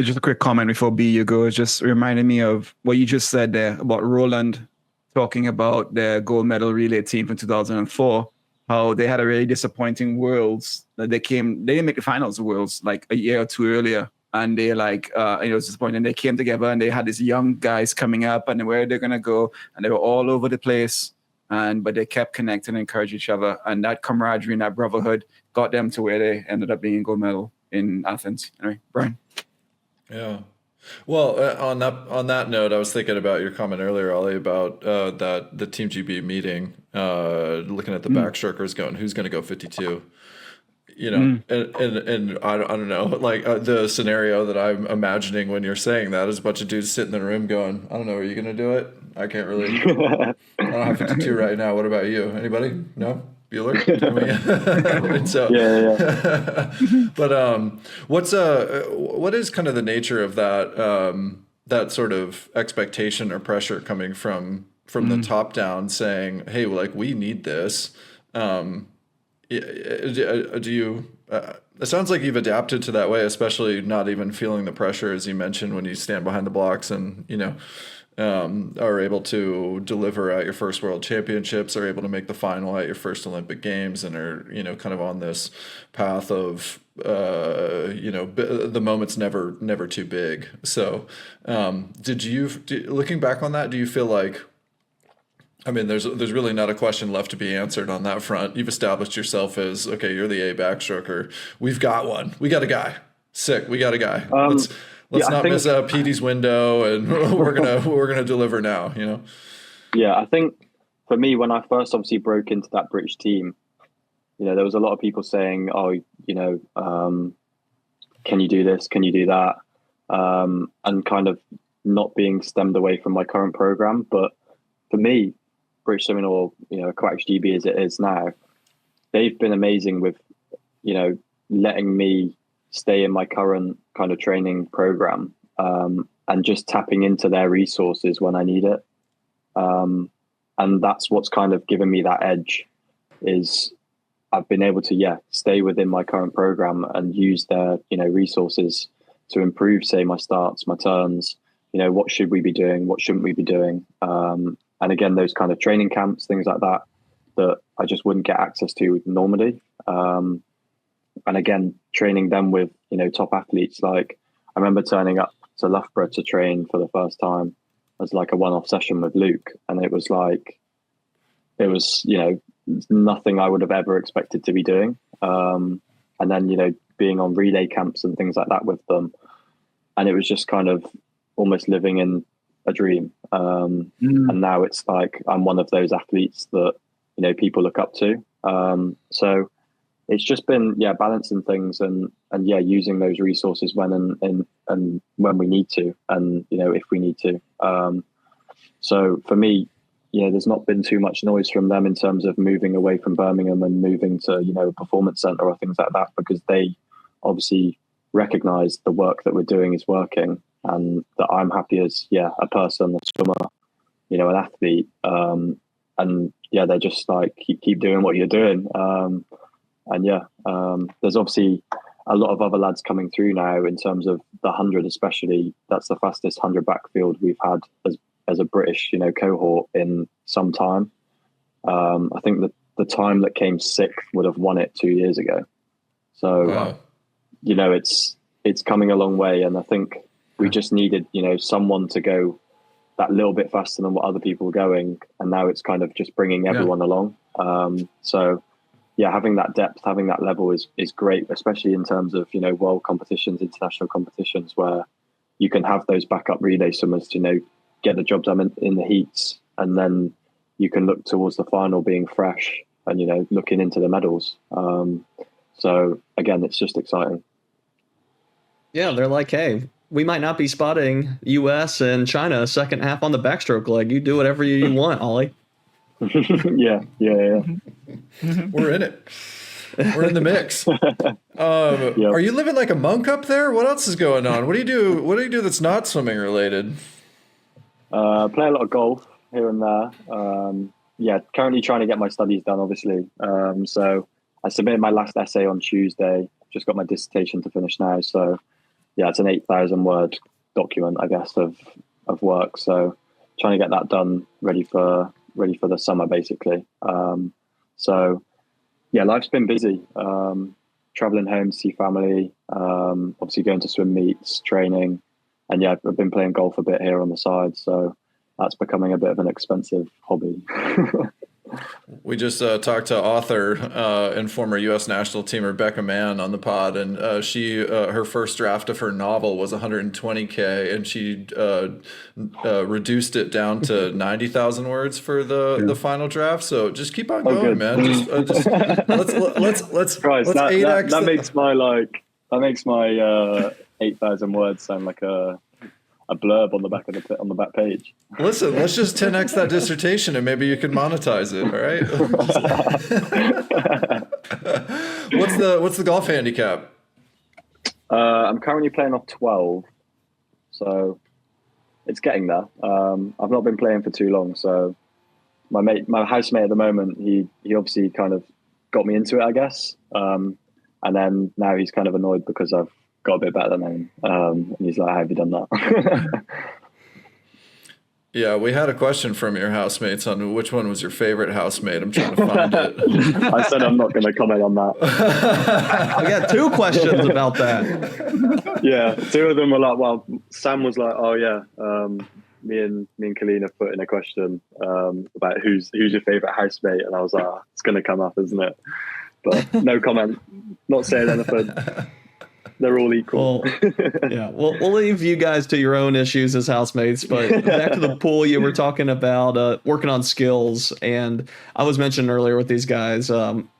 Just a quick comment before you go. It just reminded me of what you just said there about Roland talking about the gold medal relay team from 2004, how they had a really disappointing Worlds. They didn't make the finals of Worlds like a year or two earlier. And they it was disappointing. They came together and they had these young guys coming up and where they're going to go. And they were all over the place. But they kept connecting and encouraging each other. And that camaraderie and that brotherhood got them to where they ended up being gold medal in Athens. Anyway, Brian. Yeah. Well, on that note, I was thinking about your comment earlier, Ollie, about that the Team GB meeting, looking at the backstrokers, going, who's going to go 52? You know, and I don't know, like the scenario that I'm imagining when you're saying that is a bunch of dudes sitting in the room going, I don't know, are you going to do it? I can't really. I don't have 52 right now. What about you? Anybody? No? Bueller? And so, Yeah. but what is kind of the nature of that that sort of expectation or pressure coming from the top down, saying, hey, like we need this. Do you? It sounds like you've adapted to that way, especially not even feeling the pressure, as you mentioned, when you stand behind the blocks and are able to deliver at your first World Championships, are able to make the final at your first Olympic Games, and are kind of on this path of the moment's never too big. So, looking back on that, do you feel like? I mean, there's really not a question left to be answered on that front. You've established yourself as, okay, you're the A backstroker. We've got one. We got a guy. Sick. We got a guy. Let's not miss Petey's window, and we're gonna deliver now. Yeah, I think for me, when I first obviously broke into that British team, there was a lot of people saying, "Oh, can you do this? Can you do that?" And kind of not being stemmed away from my current program. But for me, British Swimming, or Coax GB as it is now, they've been amazing with letting me stay in my current kind of training program, and just tapping into their resources when I need it, and that's what's kind of given me that edge. Is I've been able to stay within my current program and use their resources to improve, say, my starts, my turns. What should we be doing? What shouldn't we be doing? And again, those kind of training camps, things like that I just wouldn't get access to normally. And again, training them with, top athletes. Like I remember turning up to Loughborough to train for the first time as like a one-off session with Luke. And it was nothing I would have ever expected to be doing. And then, being on relay camps and things like that with them. And it was just kind of almost living in a dream. And now it's like I'm one of those athletes that people look up to. So it's just been balancing things and using those resources when and when we need to, and if we need to. So for me, there's not been too much noise from them in terms of moving away from Birmingham and moving to a performance center or things like that, because they obviously recognize the work that we're doing is working. And that I'm happy as a person, a swimmer, an athlete, and they're just like keep doing what you're doing, there's obviously a lot of other lads coming through now in terms of the 100, especially. That's the fastest 100 backfield we've had as a British cohort in some time. I think that the time that came sixth would have won it 2 years ago. So wow. It's coming a long way, and I think we just needed, someone to go that little bit faster than what other people were going. And now it's kind of just bringing everyone along. So having that depth, having that level is great, especially in terms of, world competitions, international competitions, where you can have those backup relay swimmers to, get the job done in the heats. And then you can look towards the final being fresh and, looking into the medals. So again, it's just exciting. Yeah, they're like, hey, we might not be spotting US and China second half on the backstroke leg. You do whatever you want, Ollie. Yeah. We're in it. We're in the mix. Are you living like a monk up there? What else is going on? What do you do? What do you do that's not swimming related? Play a lot of golf here and there. Currently trying to get my studies done, obviously. So I submitted my last essay on Tuesday. Just got my dissertation to finish now. So it's an 8,000 word document, I guess, of work. So trying to get that done, ready for the summer, basically. Life's been busy. Traveling home to see family, obviously going to swim meets, training, and I've been playing golf a bit here on the side. So that's becoming a bit of an expensive hobby. We just talked to author and former U.S. national teamer Becca Mann on the pod, and she her first draft of her novel was 120K, and she reduced it down to 90,000 words for the final draft. So just keep on going, man. Just let's Christ, let's 8x. That makes my 8,000 words sound like a blurb on the back page. Listen, let's just 10x that dissertation and maybe you can monetize it. All right. What's the golf handicap? I'm currently playing off 12, so it's getting there. I've not been playing for too long, so my housemate at the moment, he obviously kind of got me into it, I guess. And then now he's kind of annoyed because I've got a bit better than him. And he's like, how have you done that? Yeah, we had a question from your housemates on which one was your favorite housemate. I'm trying to find it. I said I'm not going to comment on that. I got 2 questions about that. Yeah, 2 of them were like, well, Sam was like, oh yeah, me and Colleen have put in a question about who's your favorite housemate, and I was like, oh, it's going to come up, isn't it? But no comment, not saying anything. They're all equal. Well, yeah, we'll leave you guys to your own issues as housemates. But back to the pool, you were talking about working on skills, and I was mentioning earlier with these guys,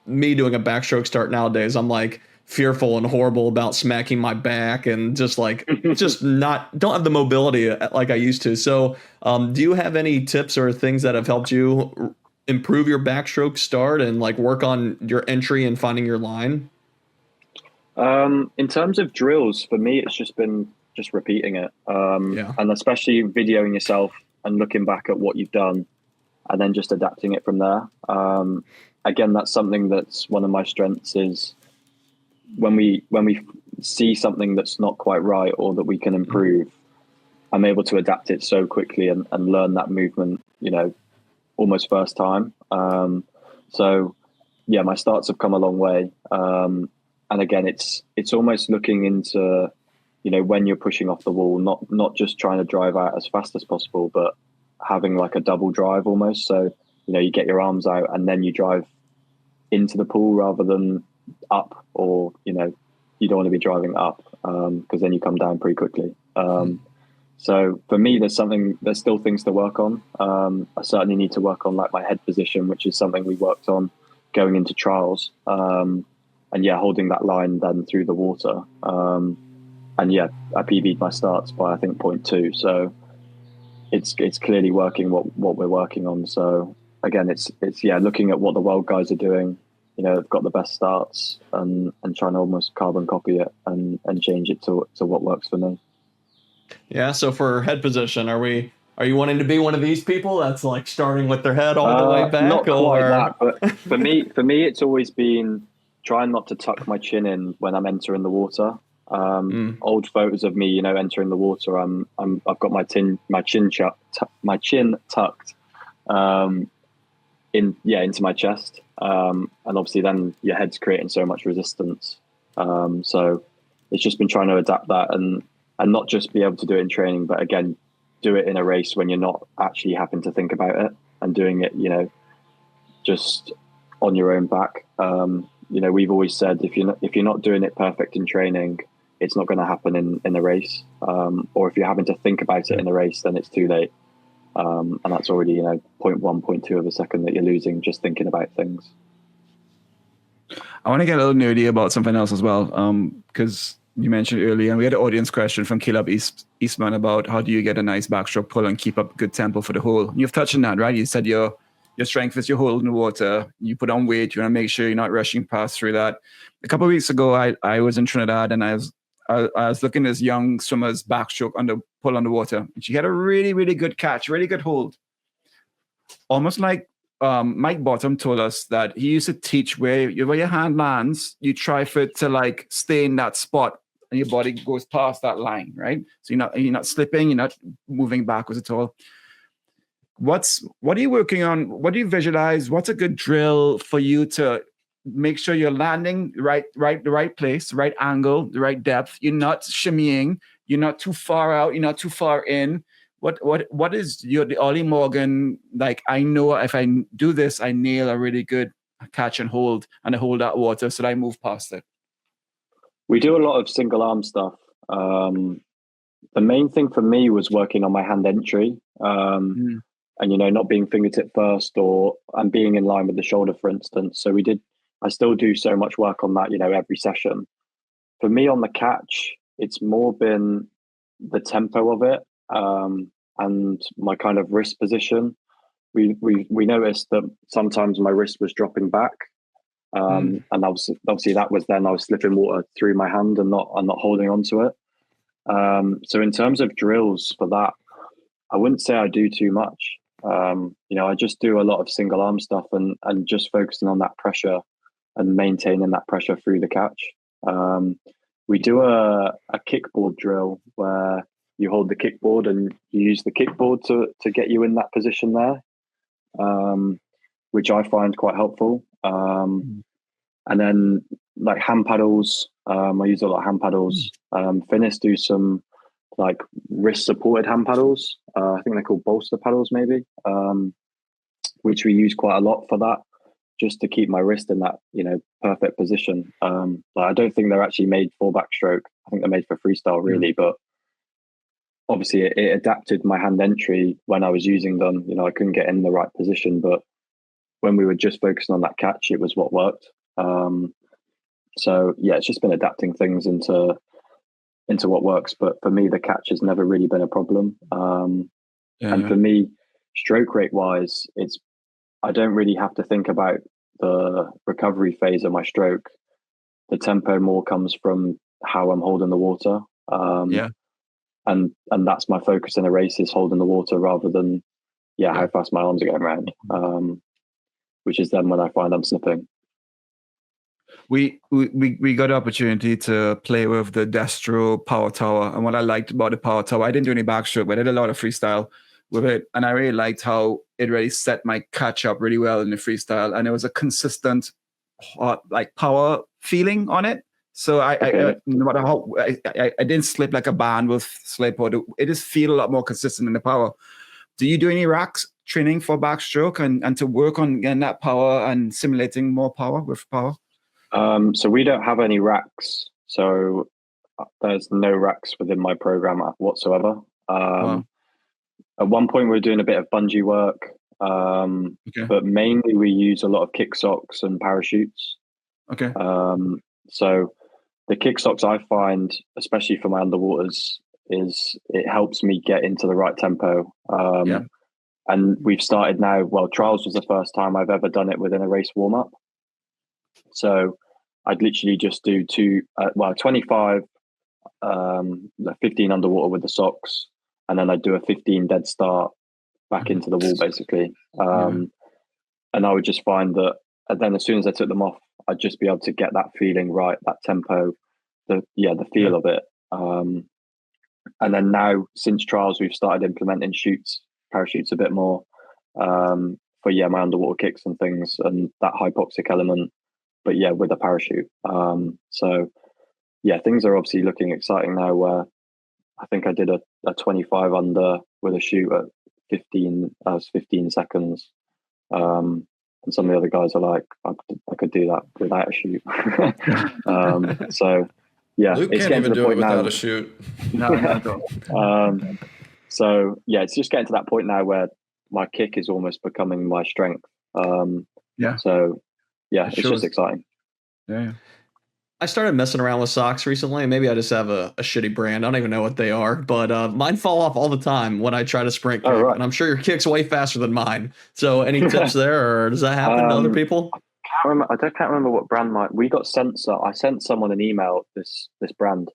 me doing a backstroke start nowadays, I'm like fearful and horrible about smacking my back and just don't have the mobility like I used to. So, do you have any tips or things that have helped you improve your backstroke start and like work on your entry and finding your line? In terms of drills, for me, it's just been repeating it, and especially videoing yourself and looking back at what you've done, and then just adapting it from there. Again, that's something that's one of my strengths is when we see something that's not quite right or that we can improve, I'm able to adapt it so quickly and learn that movement, almost first time. So yeah, my starts have come a long way. And again, it's almost looking into, when you're pushing off the wall, not just trying to drive out as fast as possible, but having like a double drive almost. So, you get your arms out and then you drive into the pool rather than up, or, you don't want to be driving up because then you come down pretty quickly. So for me, there's still things to work on. I certainly need to work on like my head position, which is something we worked on going into trials. And yeah, holding that line then through the water. And yeah, I PB'd my starts by I think 0.2. So it's clearly working what we're working on. So again, it's looking at what the world guys are doing. They've got the best starts and trying to almost carbon copy it and change it to what works for me. Yeah. So for head position, are you wanting to be one of these people that's like starting with their head all the way back? Not quite that, but for me, it's always been trying not to tuck my chin in when I'm entering the water. Old photos of me, entering the water, I've got my chin tucked into my chest, and obviously then your head's creating so much resistance. So it's just been trying to adapt that and not just be able to do it in training, but again, do it in a race when you're not actually having to think about it and doing it, just on your own back. We've always said if you're not doing it perfect in training, it's not going to happen in a race. Or if you're having to think about it in a race, then it's too late. And that's already 0.1, 0.2 of a second that you're losing just thinking about things. I want to get a little nerdy about something else as well, because you mentioned earlier, and we had an audience question from Caleb Eastman about how do you get a nice backstroke pull and keep up good tempo for the hole. You've touched on that, right? You said your strength is your hold in the water. You put on weight. You want to make sure you're not rushing past through that. A couple of weeks ago, I was in Trinidad and I was looking at this young swimmer's backstroke pull underwater. And she had a really, really good catch, really good hold. Almost like Mike Bottom told us that he used to teach where your hand lands, you try for it to like stay in that spot and your body goes past that line, right? So you're not slipping, you're not moving backwards at all. What are you working on? What do you visualize? What's a good drill for you to make sure you're landing the right place, the right angle, the right depth? You're not shimmying. You're not too far out. You're not too far in. What is the Ollie Morgan like? I know if I do this, I nail a really good catch and hold, and I hold that water, so that I move past it. We do a lot of single arm stuff. The main thing for me was working on my hand entry, and not being fingertip first and being in line with the shoulder, for instance. So I still do so much work on that, every session. For me on the catch, it's more been the tempo of it, and my kind of wrist position. We noticed that sometimes my wrist was dropping back, and obviously that was then I was slipping water through my hand and not holding onto it. So in terms of drills for that, I wouldn't say I do too much. I just do a lot of single arm stuff and just focusing on that pressure and maintaining that pressure through the catch. We do a kickboard drill where you hold the kickboard and you use the kickboard to get you in that position there, which I find quite helpful. And then like hand paddles, I use a lot of hand paddles. Finnis do some like wrist supported hand paddles. I think they're called bolster paddles maybe, which we use quite a lot for that, just to keep my wrist in that, perfect position. I don't think they're actually made for backstroke. I think they're made for freestyle really, but obviously it adapted my hand entry when I was using them. I couldn't get in the right position, but when we were just focusing on that catch, it was what worked. So yeah, it's just been adapting things into what works. But for me, the catch has never really been a problem. And for me, stroke rate wise, I don't really have to think about the recovery phase of my stroke. The tempo more comes from how I'm holding the water. And that's my focus in a race, is holding the water rather than how fast my arms are going around. Which is then when I find I'm slipping. We got the opportunity to play with the Destro Power Tower, and what I liked about the Power Tower, I didn't do any backstroke, but I did a lot of freestyle with it, and I really liked how it really set my catch up really well in the freestyle, and it was a consistent like power feeling on it. So I no matter how I didn't slip like a band with slip, or it just feel a lot more consistent in the power. Do you do any racks training for backstroke and to work on getting that power and simulating more power with power? So we don't have any racks. So there's no racks within my program whatsoever. At one point we were doing a bit of bungee work, but mainly we use a lot of kick socks and parachutes. So the kick socks I find, especially for my underwaters, is it helps me get into the right tempo. And we've started now, trials was the first time I've ever done it within a race warm-up. So I'd literally just do 25, 15 underwater with the socks, and then I'd do a 15 dead start back into the wall, basically. And I would just find that, and then as soon as I took them off, I'd just be able to get that feeling right, that tempo, the feel of it. And then now, since trials, we've started implementing parachutes a bit more for my underwater kicks and things, and that hypoxic element, but with a parachute. So things are obviously looking exciting now, where I think I did a 25 under with a shoot at 15 seconds. And some of the other guys are like, I could do that without a shoot. So Luke it's can't even getting to the do it point without now. a shoot. No. So it's just getting to that point now where my kick is almost becoming my strength. So it's just exciting. I started messing around with socks recently. Maybe I just have a shitty brand. I don't even know what they are, but mine fall off all the time when I try to sprint kick. And I'm sure your kick's way faster than mine. So any tips there, or does that happen to other people? I can't remember what brand we got sent. So I sent someone an email, this brand,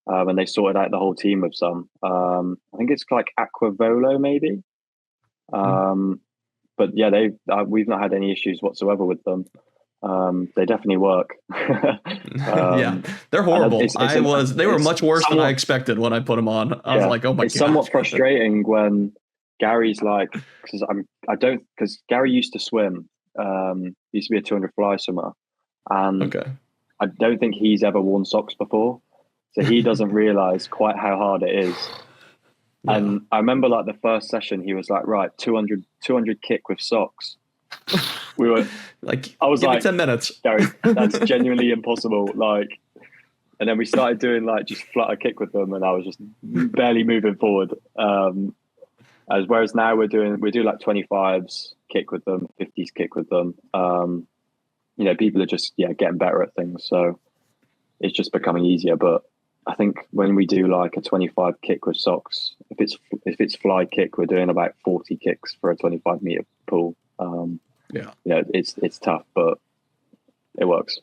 and they sorted out the whole team with some. I think it's like Aquavolo maybe. But we've not had any issues whatsoever with them. They definitely work. They're horrible. They were much worse than I expected when I put them on. I was like, oh my god. It's somewhat frustrating when Gary's like, because Gary used to swim. He used to be a 200 fly swimmer, and I don't think he's ever worn socks before, so he doesn't realize quite how hard it is. And I remember like the first session, he was like, right, 200 kick with socks. We were like, I was give like, me 10 minutes. Gary, that's genuinely impossible. Like, and then we started doing like just flutter kick with them, and I was just barely moving forward. Whereas now we do like 25s kick with them, 50s kick with them. You know, people are just getting better at things, so it's just becoming easier. But I think when we do like a 25 kick with socks, if it's fly kick, we're doing about 40 kicks for a 25 meter pool. You know, it's tough, but it works.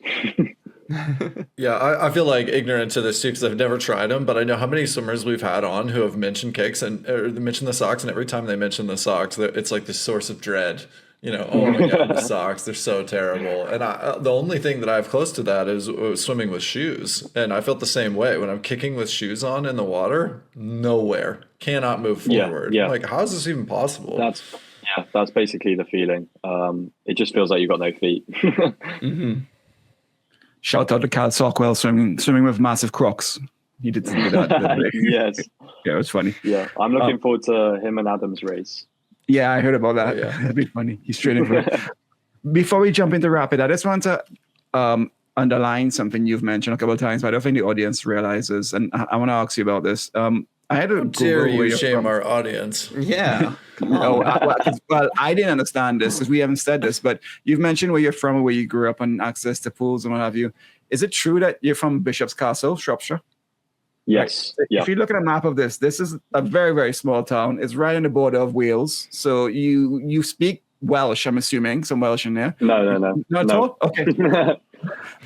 Yeah, I feel like ignorant to this too because I've never tried them, but I know how many swimmers we've had on who have mentioned kicks or mentioned the socks, and every time they mention the socks, it's like this source of dread. You know, oh my god, the socks, they're so terrible. And the only thing that I have close to that is swimming with shoes, and I felt the same way when I'm kicking with shoes on in the water. Nowhere, cannot move forward. Yeah. Like, how is this even possible? That's basically the feeling. It just feels like you've got no feet. Mm-hmm. Shout out to Cal Sockwell swimming with massive Crocs. He did something like that. Yes. Yeah, it was funny. Yeah, I'm looking forward to him and Adam's race. Yeah, I heard about that. Oh, yeah. That'd be funny. He's training for it. Before we jump into rapid, I just want to underline something you've mentioned a couple of times, but I don't think the audience realizes, and I want to ask you about this. I had to Dare Google where you you're shame from. our audience? Yeah. No, well, I didn't understand this because we haven't said this, but you've mentioned where you're from and where you grew up and access to pools and what have you. Is it true that you're from Bishop's Castle, Shropshire? Yes. Right. Yeah. If you look at a map of this is a very, very small town. It's right on the border of Wales. So you speak Welsh, I'm assuming, some Welsh in there. No. Not at all? Okay.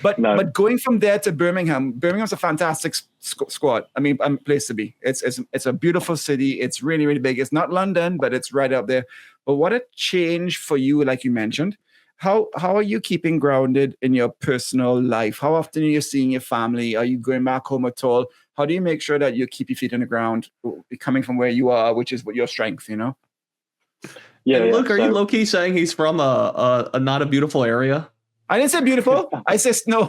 But going from there to Birmingham's a fantastic squad. I mean, place to be. It's a beautiful city. It's really, really big. It's not London, but it's right up there. But what a change for you, like you mentioned. How are you keeping grounded in your personal life? How often are you seeing your family? Are you going back home at all? How do you make sure that you keep your feet on the ground, coming from where you are, which is your strength, you know? Yeah. And Luke, are you low-key saying he's from a not a beautiful area? I didn't say beautiful. I said snow.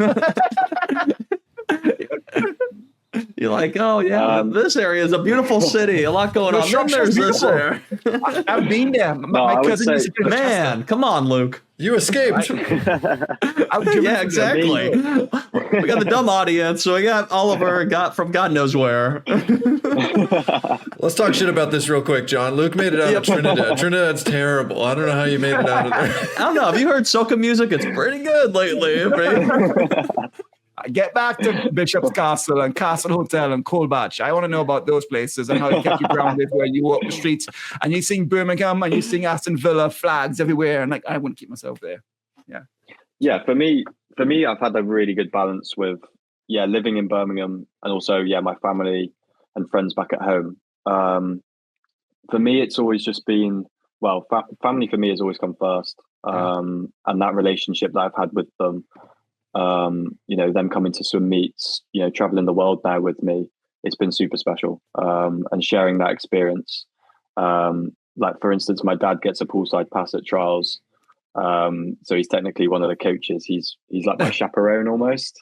You're like, oh yeah, this area is a beautiful city. A lot going on. Then there's this area. I've been there. My cousin used to be Man, come on, Luke. You escaped. Yeah, exactly. We got the dumb audience, so we got Oliver got from God knows where. Let's talk shit about this real quick, John. Luke made it out of Trinidad. Trinidad's terrible. I don't know how you made it out of there. I don't know. Have you heard soca music? It's pretty good lately. Get back to Bishop's Castle and Castle Hotel and Coldbatch. I want to know about those places and how you kept you grounded where you walk the streets and you sing Birmingham and you sing Aston Villa flags everywhere. And like, I wouldn't keep myself there. Yeah. Yeah. For me, I've had a really good balance with, living in Birmingham and also, my family and friends back at home. For me, it's always just been, family for me has always come first. And that relationship that I've had with them, them coming to swim meets, traveling the world now with me, it's been super special. And sharing that experience. Like for instance, my dad gets a poolside pass at trials. So he's technically one of the coaches. He's like my chaperone almost.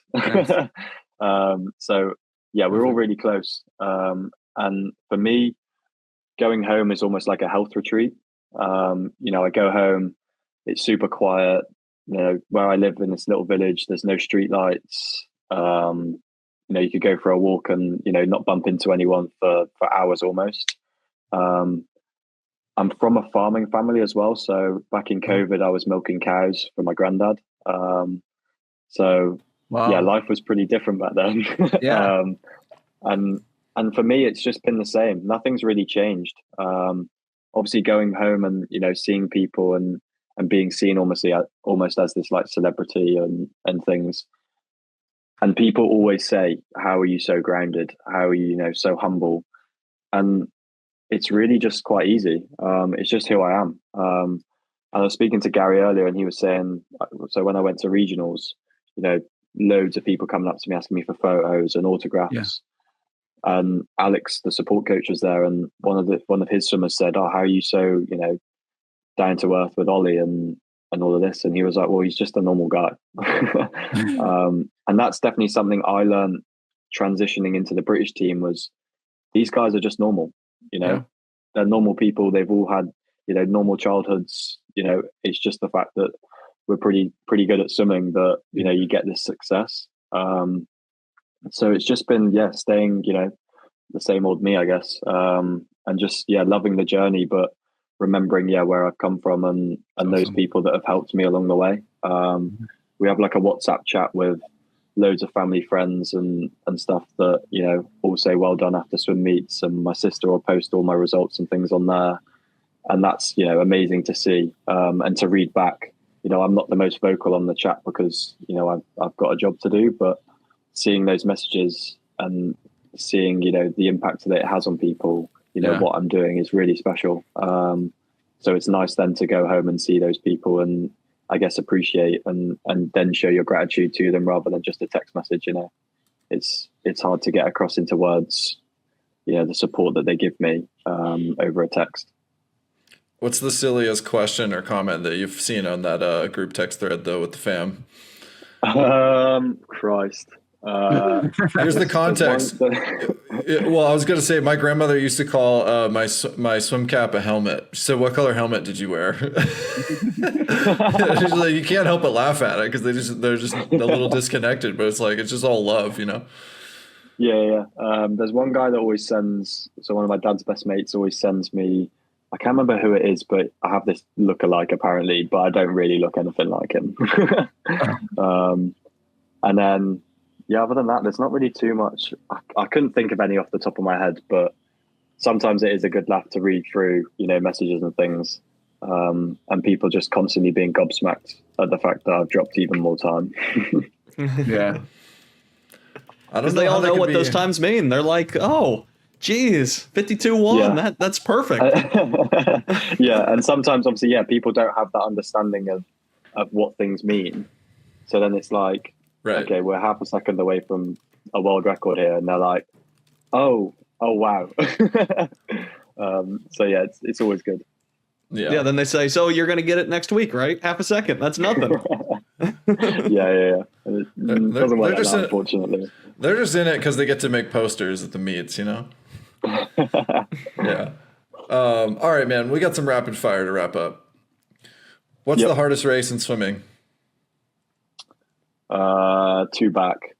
So we're all really close. And for me, going home is almost like a health retreat. I go home, it's super quiet. Where I live in this little village, there's no street lights. You could go for a walk and, not bump into anyone for hours almost. I'm from a farming family as well. So back in COVID, I was milking cows for my granddad. Life was pretty different back then. Yeah. And for me, it's just been the same. Nothing's really changed. Obviously going home and, seeing people and being seen almost as this like celebrity and things. And people always say, how are you so grounded? How are you, so humble? And it's really just quite easy. It's just who I am. And I was speaking to Gary earlier and he was saying, so when I went to regionals, loads of people coming up to me asking me for photos and autographs. Yeah. And Alex, the support coach, was there. And one of his swimmers said, oh, how are you so, down to earth with Ollie and all of this? And he was like, well, he's just a normal guy. And that's definitely something I learned transitioning into the British team was these guys are just normal. You know, Yeah. they're normal people. They've all had, you know, normal childhoods. You know, it's just the fact that we're pretty good at swimming that, you know, you get this success. So it's just been, staying, you know, the same old me, I guess. And just, loving the journey, but remembering, where I've come from and those people that have helped me along the way. We have like a WhatsApp chat with loads of family friends and stuff that, you know, all say well done after swim meets, and my sister will post all my results and things on there. And that's, you know, amazing to see, and to read back. You know, I'm not the most vocal on the chat because, you know, I've got a job to do, but seeing those messages and seeing, you know, the impact that it has on people, you know, what I'm doing is really special. So it's nice then to go home and see those people and I guess appreciate and then show your gratitude to them rather than just a text message. You know, it's hard to get across into words, you know, the support that they give me over a text. What's the silliest question or comment that you've seen on that group text thread though with the fam? Christ. Here's the context. Well, I was going to say my grandmother used to call my swim cap a helmet. She said, "What color helmet did you wear?" She's like, you can't help but laugh at it because they're just a little disconnected, but it's like it's just all love, you know. Yeah. There's one guy that always sends. So one of my dad's best mates always sends me. I can't remember who it is, but I have this look-alike apparently, but I don't really look anything like him. And then, other than that, there's not really too much. I couldn't think of any off the top of my head, but sometimes it is a good laugh to read through, you know, messages and things, and people just constantly being gobsmacked at the fact that I've dropped even more time. Yeah. I don't know. They all know what those times mean. They're like, "Oh, geez, 52-1. Yeah. That's perfect." And sometimes obviously, people don't have that understanding of what things mean. So then it's like, okay, we're half a second away from a world record here, and they're like, oh wow. So it's always good. Yeah. Then they say, "So you're going to get it next week, right? Half a second. That's nothing." Yeah. It doesn't work like that, unfortunately. They're just in it because they get to make posters at the meets, you know? Yeah. All right, man. We got some rapid fire to wrap up. What's the hardest race in swimming? 2 back.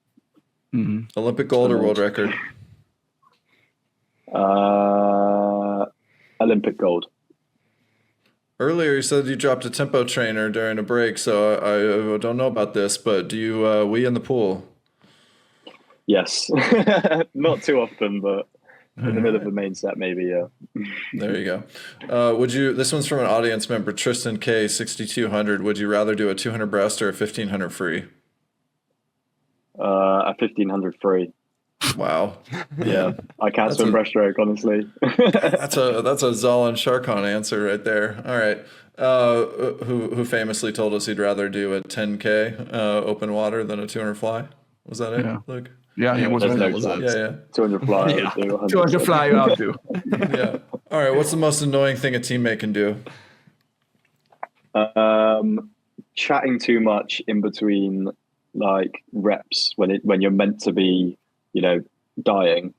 Mm-hmm. Olympic gold or world record? Olympic gold. Earlier, you said you dropped a tempo trainer during a break, so I don't know about this, but do you wee in the pool? Yes. Not too often, but in the middle of the main set, maybe, yeah. There you go. This one's from an audience member, Tristan K, 6200. Would you rather do a 200 breast or a 1500 free? A 1500 free. Wow. Yeah, I can't swim breaststroke, honestly. That's a Zal and Sharkon answer right there. All right. Who famously told us he'd rather do a 10K open water than a 200 fly? Was that it, Luke? Yeah, he was. Yeah. 200 fly. Yeah. 200 fly, you have to. Yeah. All right. What's the most annoying thing a teammate can do? Chatting too much in between like reps when you're meant to be, you know, dying.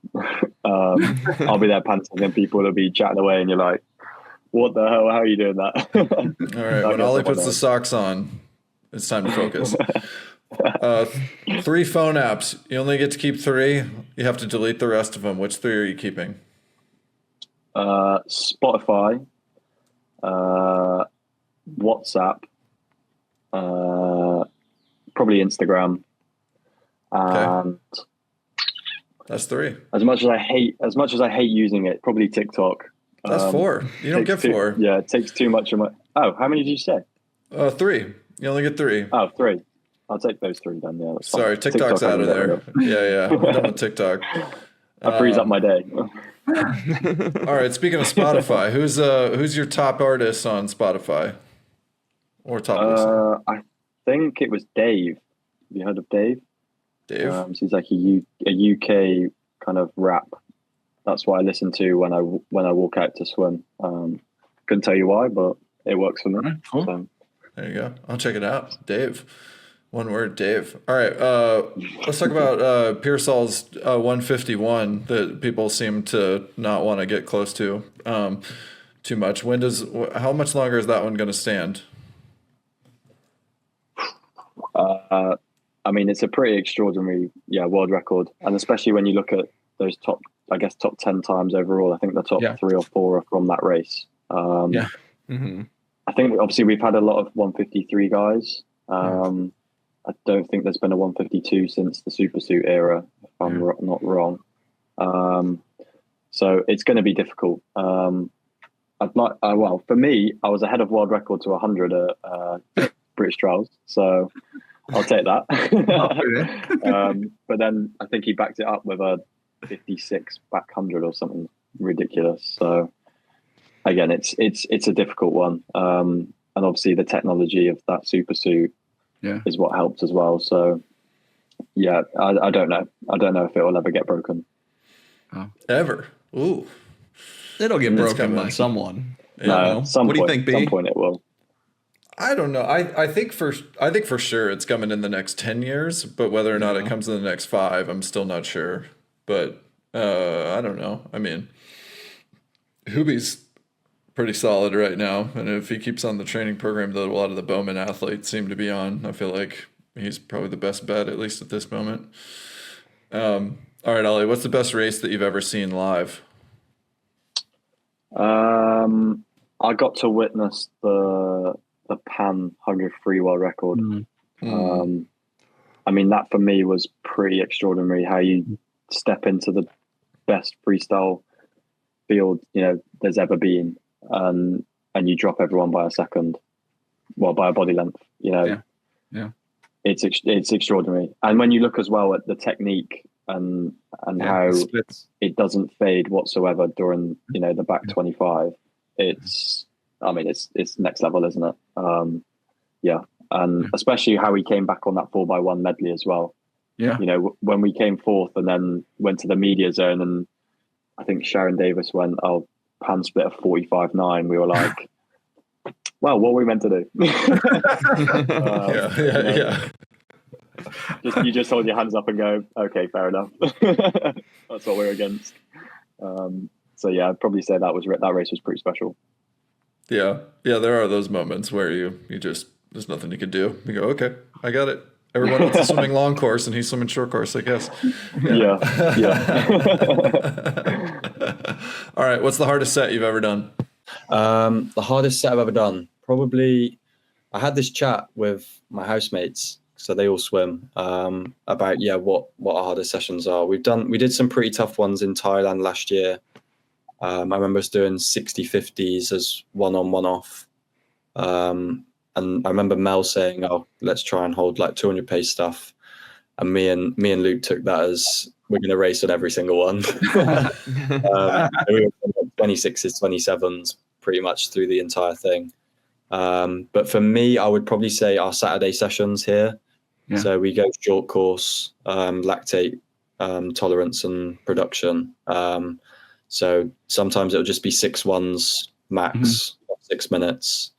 I'll be there panting and people will be chatting away and you're like, what the hell? How are you doing that? All right. When Ollie puts the socks on, it's time to focus. 3 phone apps. You only get to keep 3. You have to delete the rest of them. Which 3 are you keeping? Spotify, WhatsApp, probably Instagram, and that's 3. As much as I hate using it, probably TikTok. That's 4. You don't get 4. Yeah, it takes too much of my. Oh, how many did you say? 3. You only get 3. Oh, 3. I'll take those 3 then. Yeah. Sorry, TikTok's out of there. Yeah. I'm done with TikTok. That frees up my day. All right. Speaking of Spotify, who's your top artist on Spotify? Or top listener? I think it was Dave. Have you heard of Dave? Dave. So he's like a UK kind of rap. That's what I listen to when I walk out to swim. Couldn't tell you why, but it works for me. Cool. So. There you go. I'll check it out. Dave. One word, Dave. All right, let's talk about Pearsall's 151 that people seem to not want to get close to too much. How much longer is that one going to stand? I mean, it's a pretty extraordinary, world record, and especially when you look at those top 10 times overall. I think the top 3 or 4 are from that race. Mm-hmm. I think obviously we've had a lot of 153 guys. I don't think there's been a 152 since the Supersuit era, if I'm not wrong. So it's going to be difficult. For me, I was ahead of world record to 100 at British Trials, so I'll take that. But then I think he backed it up with a 56 back 100 or something ridiculous. So again, it's a difficult one. And obviously the technology of that Supersuit is what helped as well. So I don't know. I don't know if it will ever get broken. Ever. Ooh. It'll get broken by someone. No, what do you think, B? At some point it will. I don't know. I think for sure it's coming in the next 10 years, but whether or not it comes in the next 5, I'm still not sure. But I don't know. I mean, Hubie's pretty solid right now, and if he keeps on the training program that a lot of the Bowman athletes seem to be on, I feel like he's probably the best bet, at least at this moment. All right, Ollie, what's the best race that you've ever seen live? I got to witness the Pan 100 free world record. I mean, that for me was pretty extraordinary, how you step into the best freestyle field there's ever been, and you drop everyone by a second, by a body length. It's extraordinary. And when you look as well at the technique and how it doesn't fade whatsoever during the back 25, it's next level, isn't it? And especially how he came back on that 4x1 medley as well. When we came fourth and then went to the media zone, and I think Sharon Davis went, Pan split of 45.9. We were like, well, what were we meant to do? You just hold your hands up and go, okay, fair enough. That's what we're against. I'd probably say that race was pretty special. Yeah, there are those moments where you just, there's nothing you can do. You go, okay, I got it. Everyone else is swimming long course and he's swimming short course, I guess. Yeah. All right, what's the hardest set you've ever done? The hardest set I've ever done, probably, I had this chat with my housemates, so they all swim, about what our hardest sessions are. We did some pretty tough ones in Thailand last year. I remember us doing 60-50s as one on, one off. And I remember Mel saying, let's try and hold like 200 pace stuff. And me and Luke took that as, we're going to race on every single one. We were 26s, 27s pretty much through the entire thing. But for me, I would probably say our Saturday sessions here. So we go short course, lactate tolerance and production. So sometimes it'll just be 6-1s max, 6 minutes.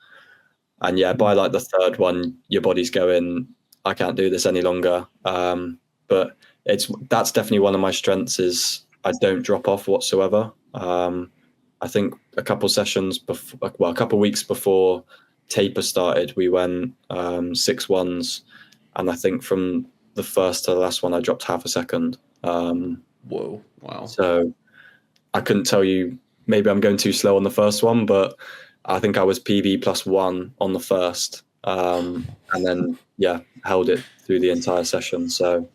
And by like the third one, your body's going, I can't do this any longer. But that's definitely one of my strengths, is I don't drop off whatsoever. I think a couple weeks before taper started, we went 6-1s. And I think from the first to the last one, I dropped half a second. Whoa. Wow. So I couldn't tell you, maybe I'm going too slow on the first one, but I think I was PB +1 on the first, and then held it through the entire session. So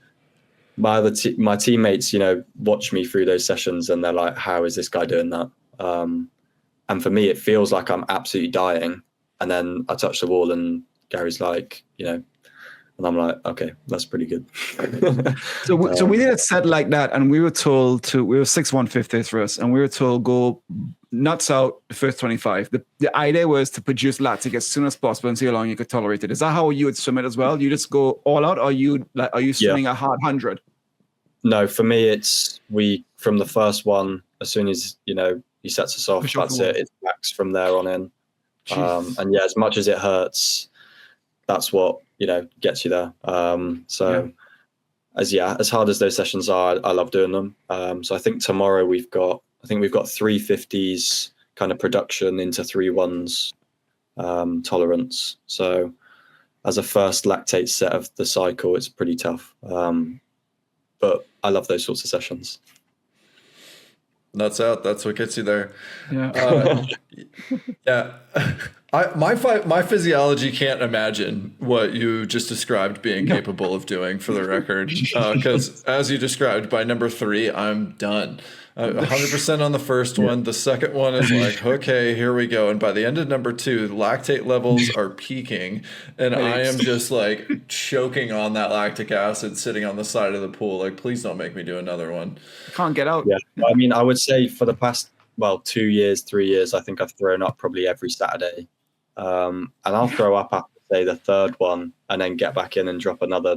my teammates, watch me through those sessions, and they're like, "How is this guy doing that?" And for me, it feels like I'm absolutely dying, and then I touch the wall, and Gary's like, and I'm like, okay, that's pretty good. So we did a set like that, and we were told we were 6-1/50 for us, and we were told go nuts out the first 25. The idea was to produce lactic as soon as possible and see how long you could tolerate it. Is that how you would swim it as well? You just go all out, or are you swimming a hard 100? No, for me, from the first one, as soon as he sets us off, that's it. It's max from there on in. And as much as it hurts, that's what gets you there. As hard as those sessions are, I love doing them. So I think tomorrow we've got 350s kind of production into 3-1s tolerance. So as a first lactate set of the cycle, it's pretty tough. But I love those sorts of sessions. Nuts out. That's what gets you there. Yeah. Yeah. My physiology can't imagine what you just described being capable of doing, for the record. Because as you described, by number 3, I'm done. 100% on the first one. The second one is like, okay, here we go. And by the end of number 2, the lactate levels are peaking. And I am just like choking on that lactic acid sitting on the side of the pool. Like, please don't make me do another one. Can't get out. Yeah. I mean, I would say for the past, 2 years, 3 years, I think I've thrown up probably every Saturday. And I'll throw up after, say, the third one and then get back in and drop another,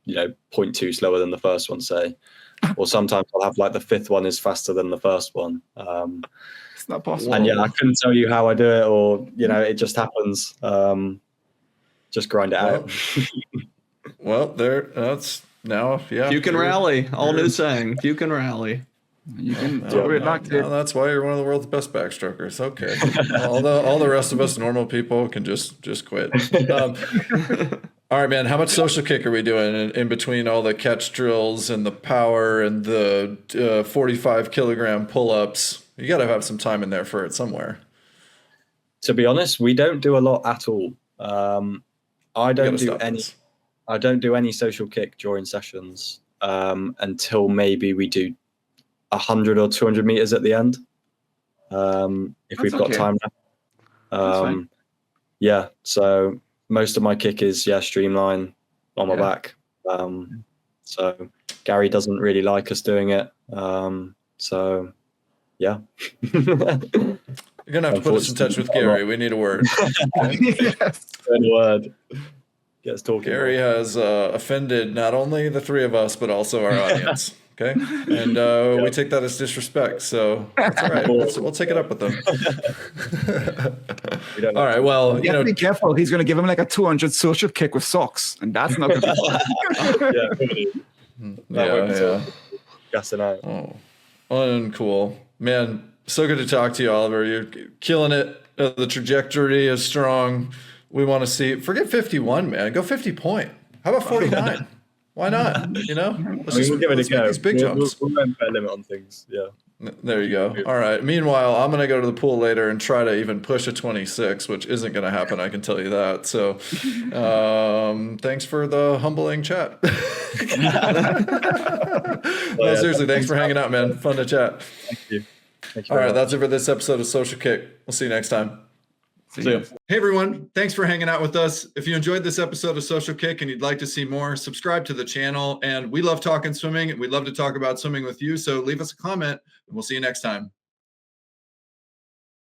0.2 slower than the first one, say. Or sometimes I'll have like the 5th one is faster than the first one. It's not possible. And I couldn't tell you how I do it, or, it just happens. Just grind it out. Well, that's now, yeah. If you can rally, all new saying, if you can rally. You can that's why you're one of the world's best backstrokers. Okay. all the rest of us normal people can just quit. All right, man. How much social kick are we doing in between all the catch drills and the power and the 45 kilogram pull-ups? You got to have some time in there for it somewhere. To be honest, we don't do a lot at all. I don't do any social kick during sessions until maybe we do 100 or 200 meters at the end. If we've got time left. So most of my kick is streamline on my back. So Gary doesn't really like us doing it. You're gonna have to put us in touch with Gary. We need a word. Yes. A word. Get us talking. Gary has offended not only the 3 of us but also our audience. Okay, and we take that as disrespect, so that's all right. We'll take it up with them. All right, well, you have to be careful. He's going to give him like a 200 social kick with socks, and that's not going to be fun. Yeah. Gassing out. Oh, uncool, man. So good to talk to you, Oliver. You're killing it. The trajectory is strong. We want to see. Forget 51, man. Go 50 point. How about 49? Let's we'll give it a go. These big jumps. We'll put a limit on things. Yeah. There you go. All right. Meanwhile, I'm going to go to the pool later and try to even push a 26, which isn't going to happen. I can tell you that. So, thanks for the humbling chat. Seriously, thanks for hanging out, man. Fun to chat. Thank you. All right. That's it for this episode of Social Kick. We'll see you next time. See ya. Hey everyone, thanks for hanging out with us. If you enjoyed this episode of Social Kick and you'd like to see more, subscribe to the channel. And we love talking swimming. We'd love to talk about swimming with you. So leave us a comment and we'll see you next time.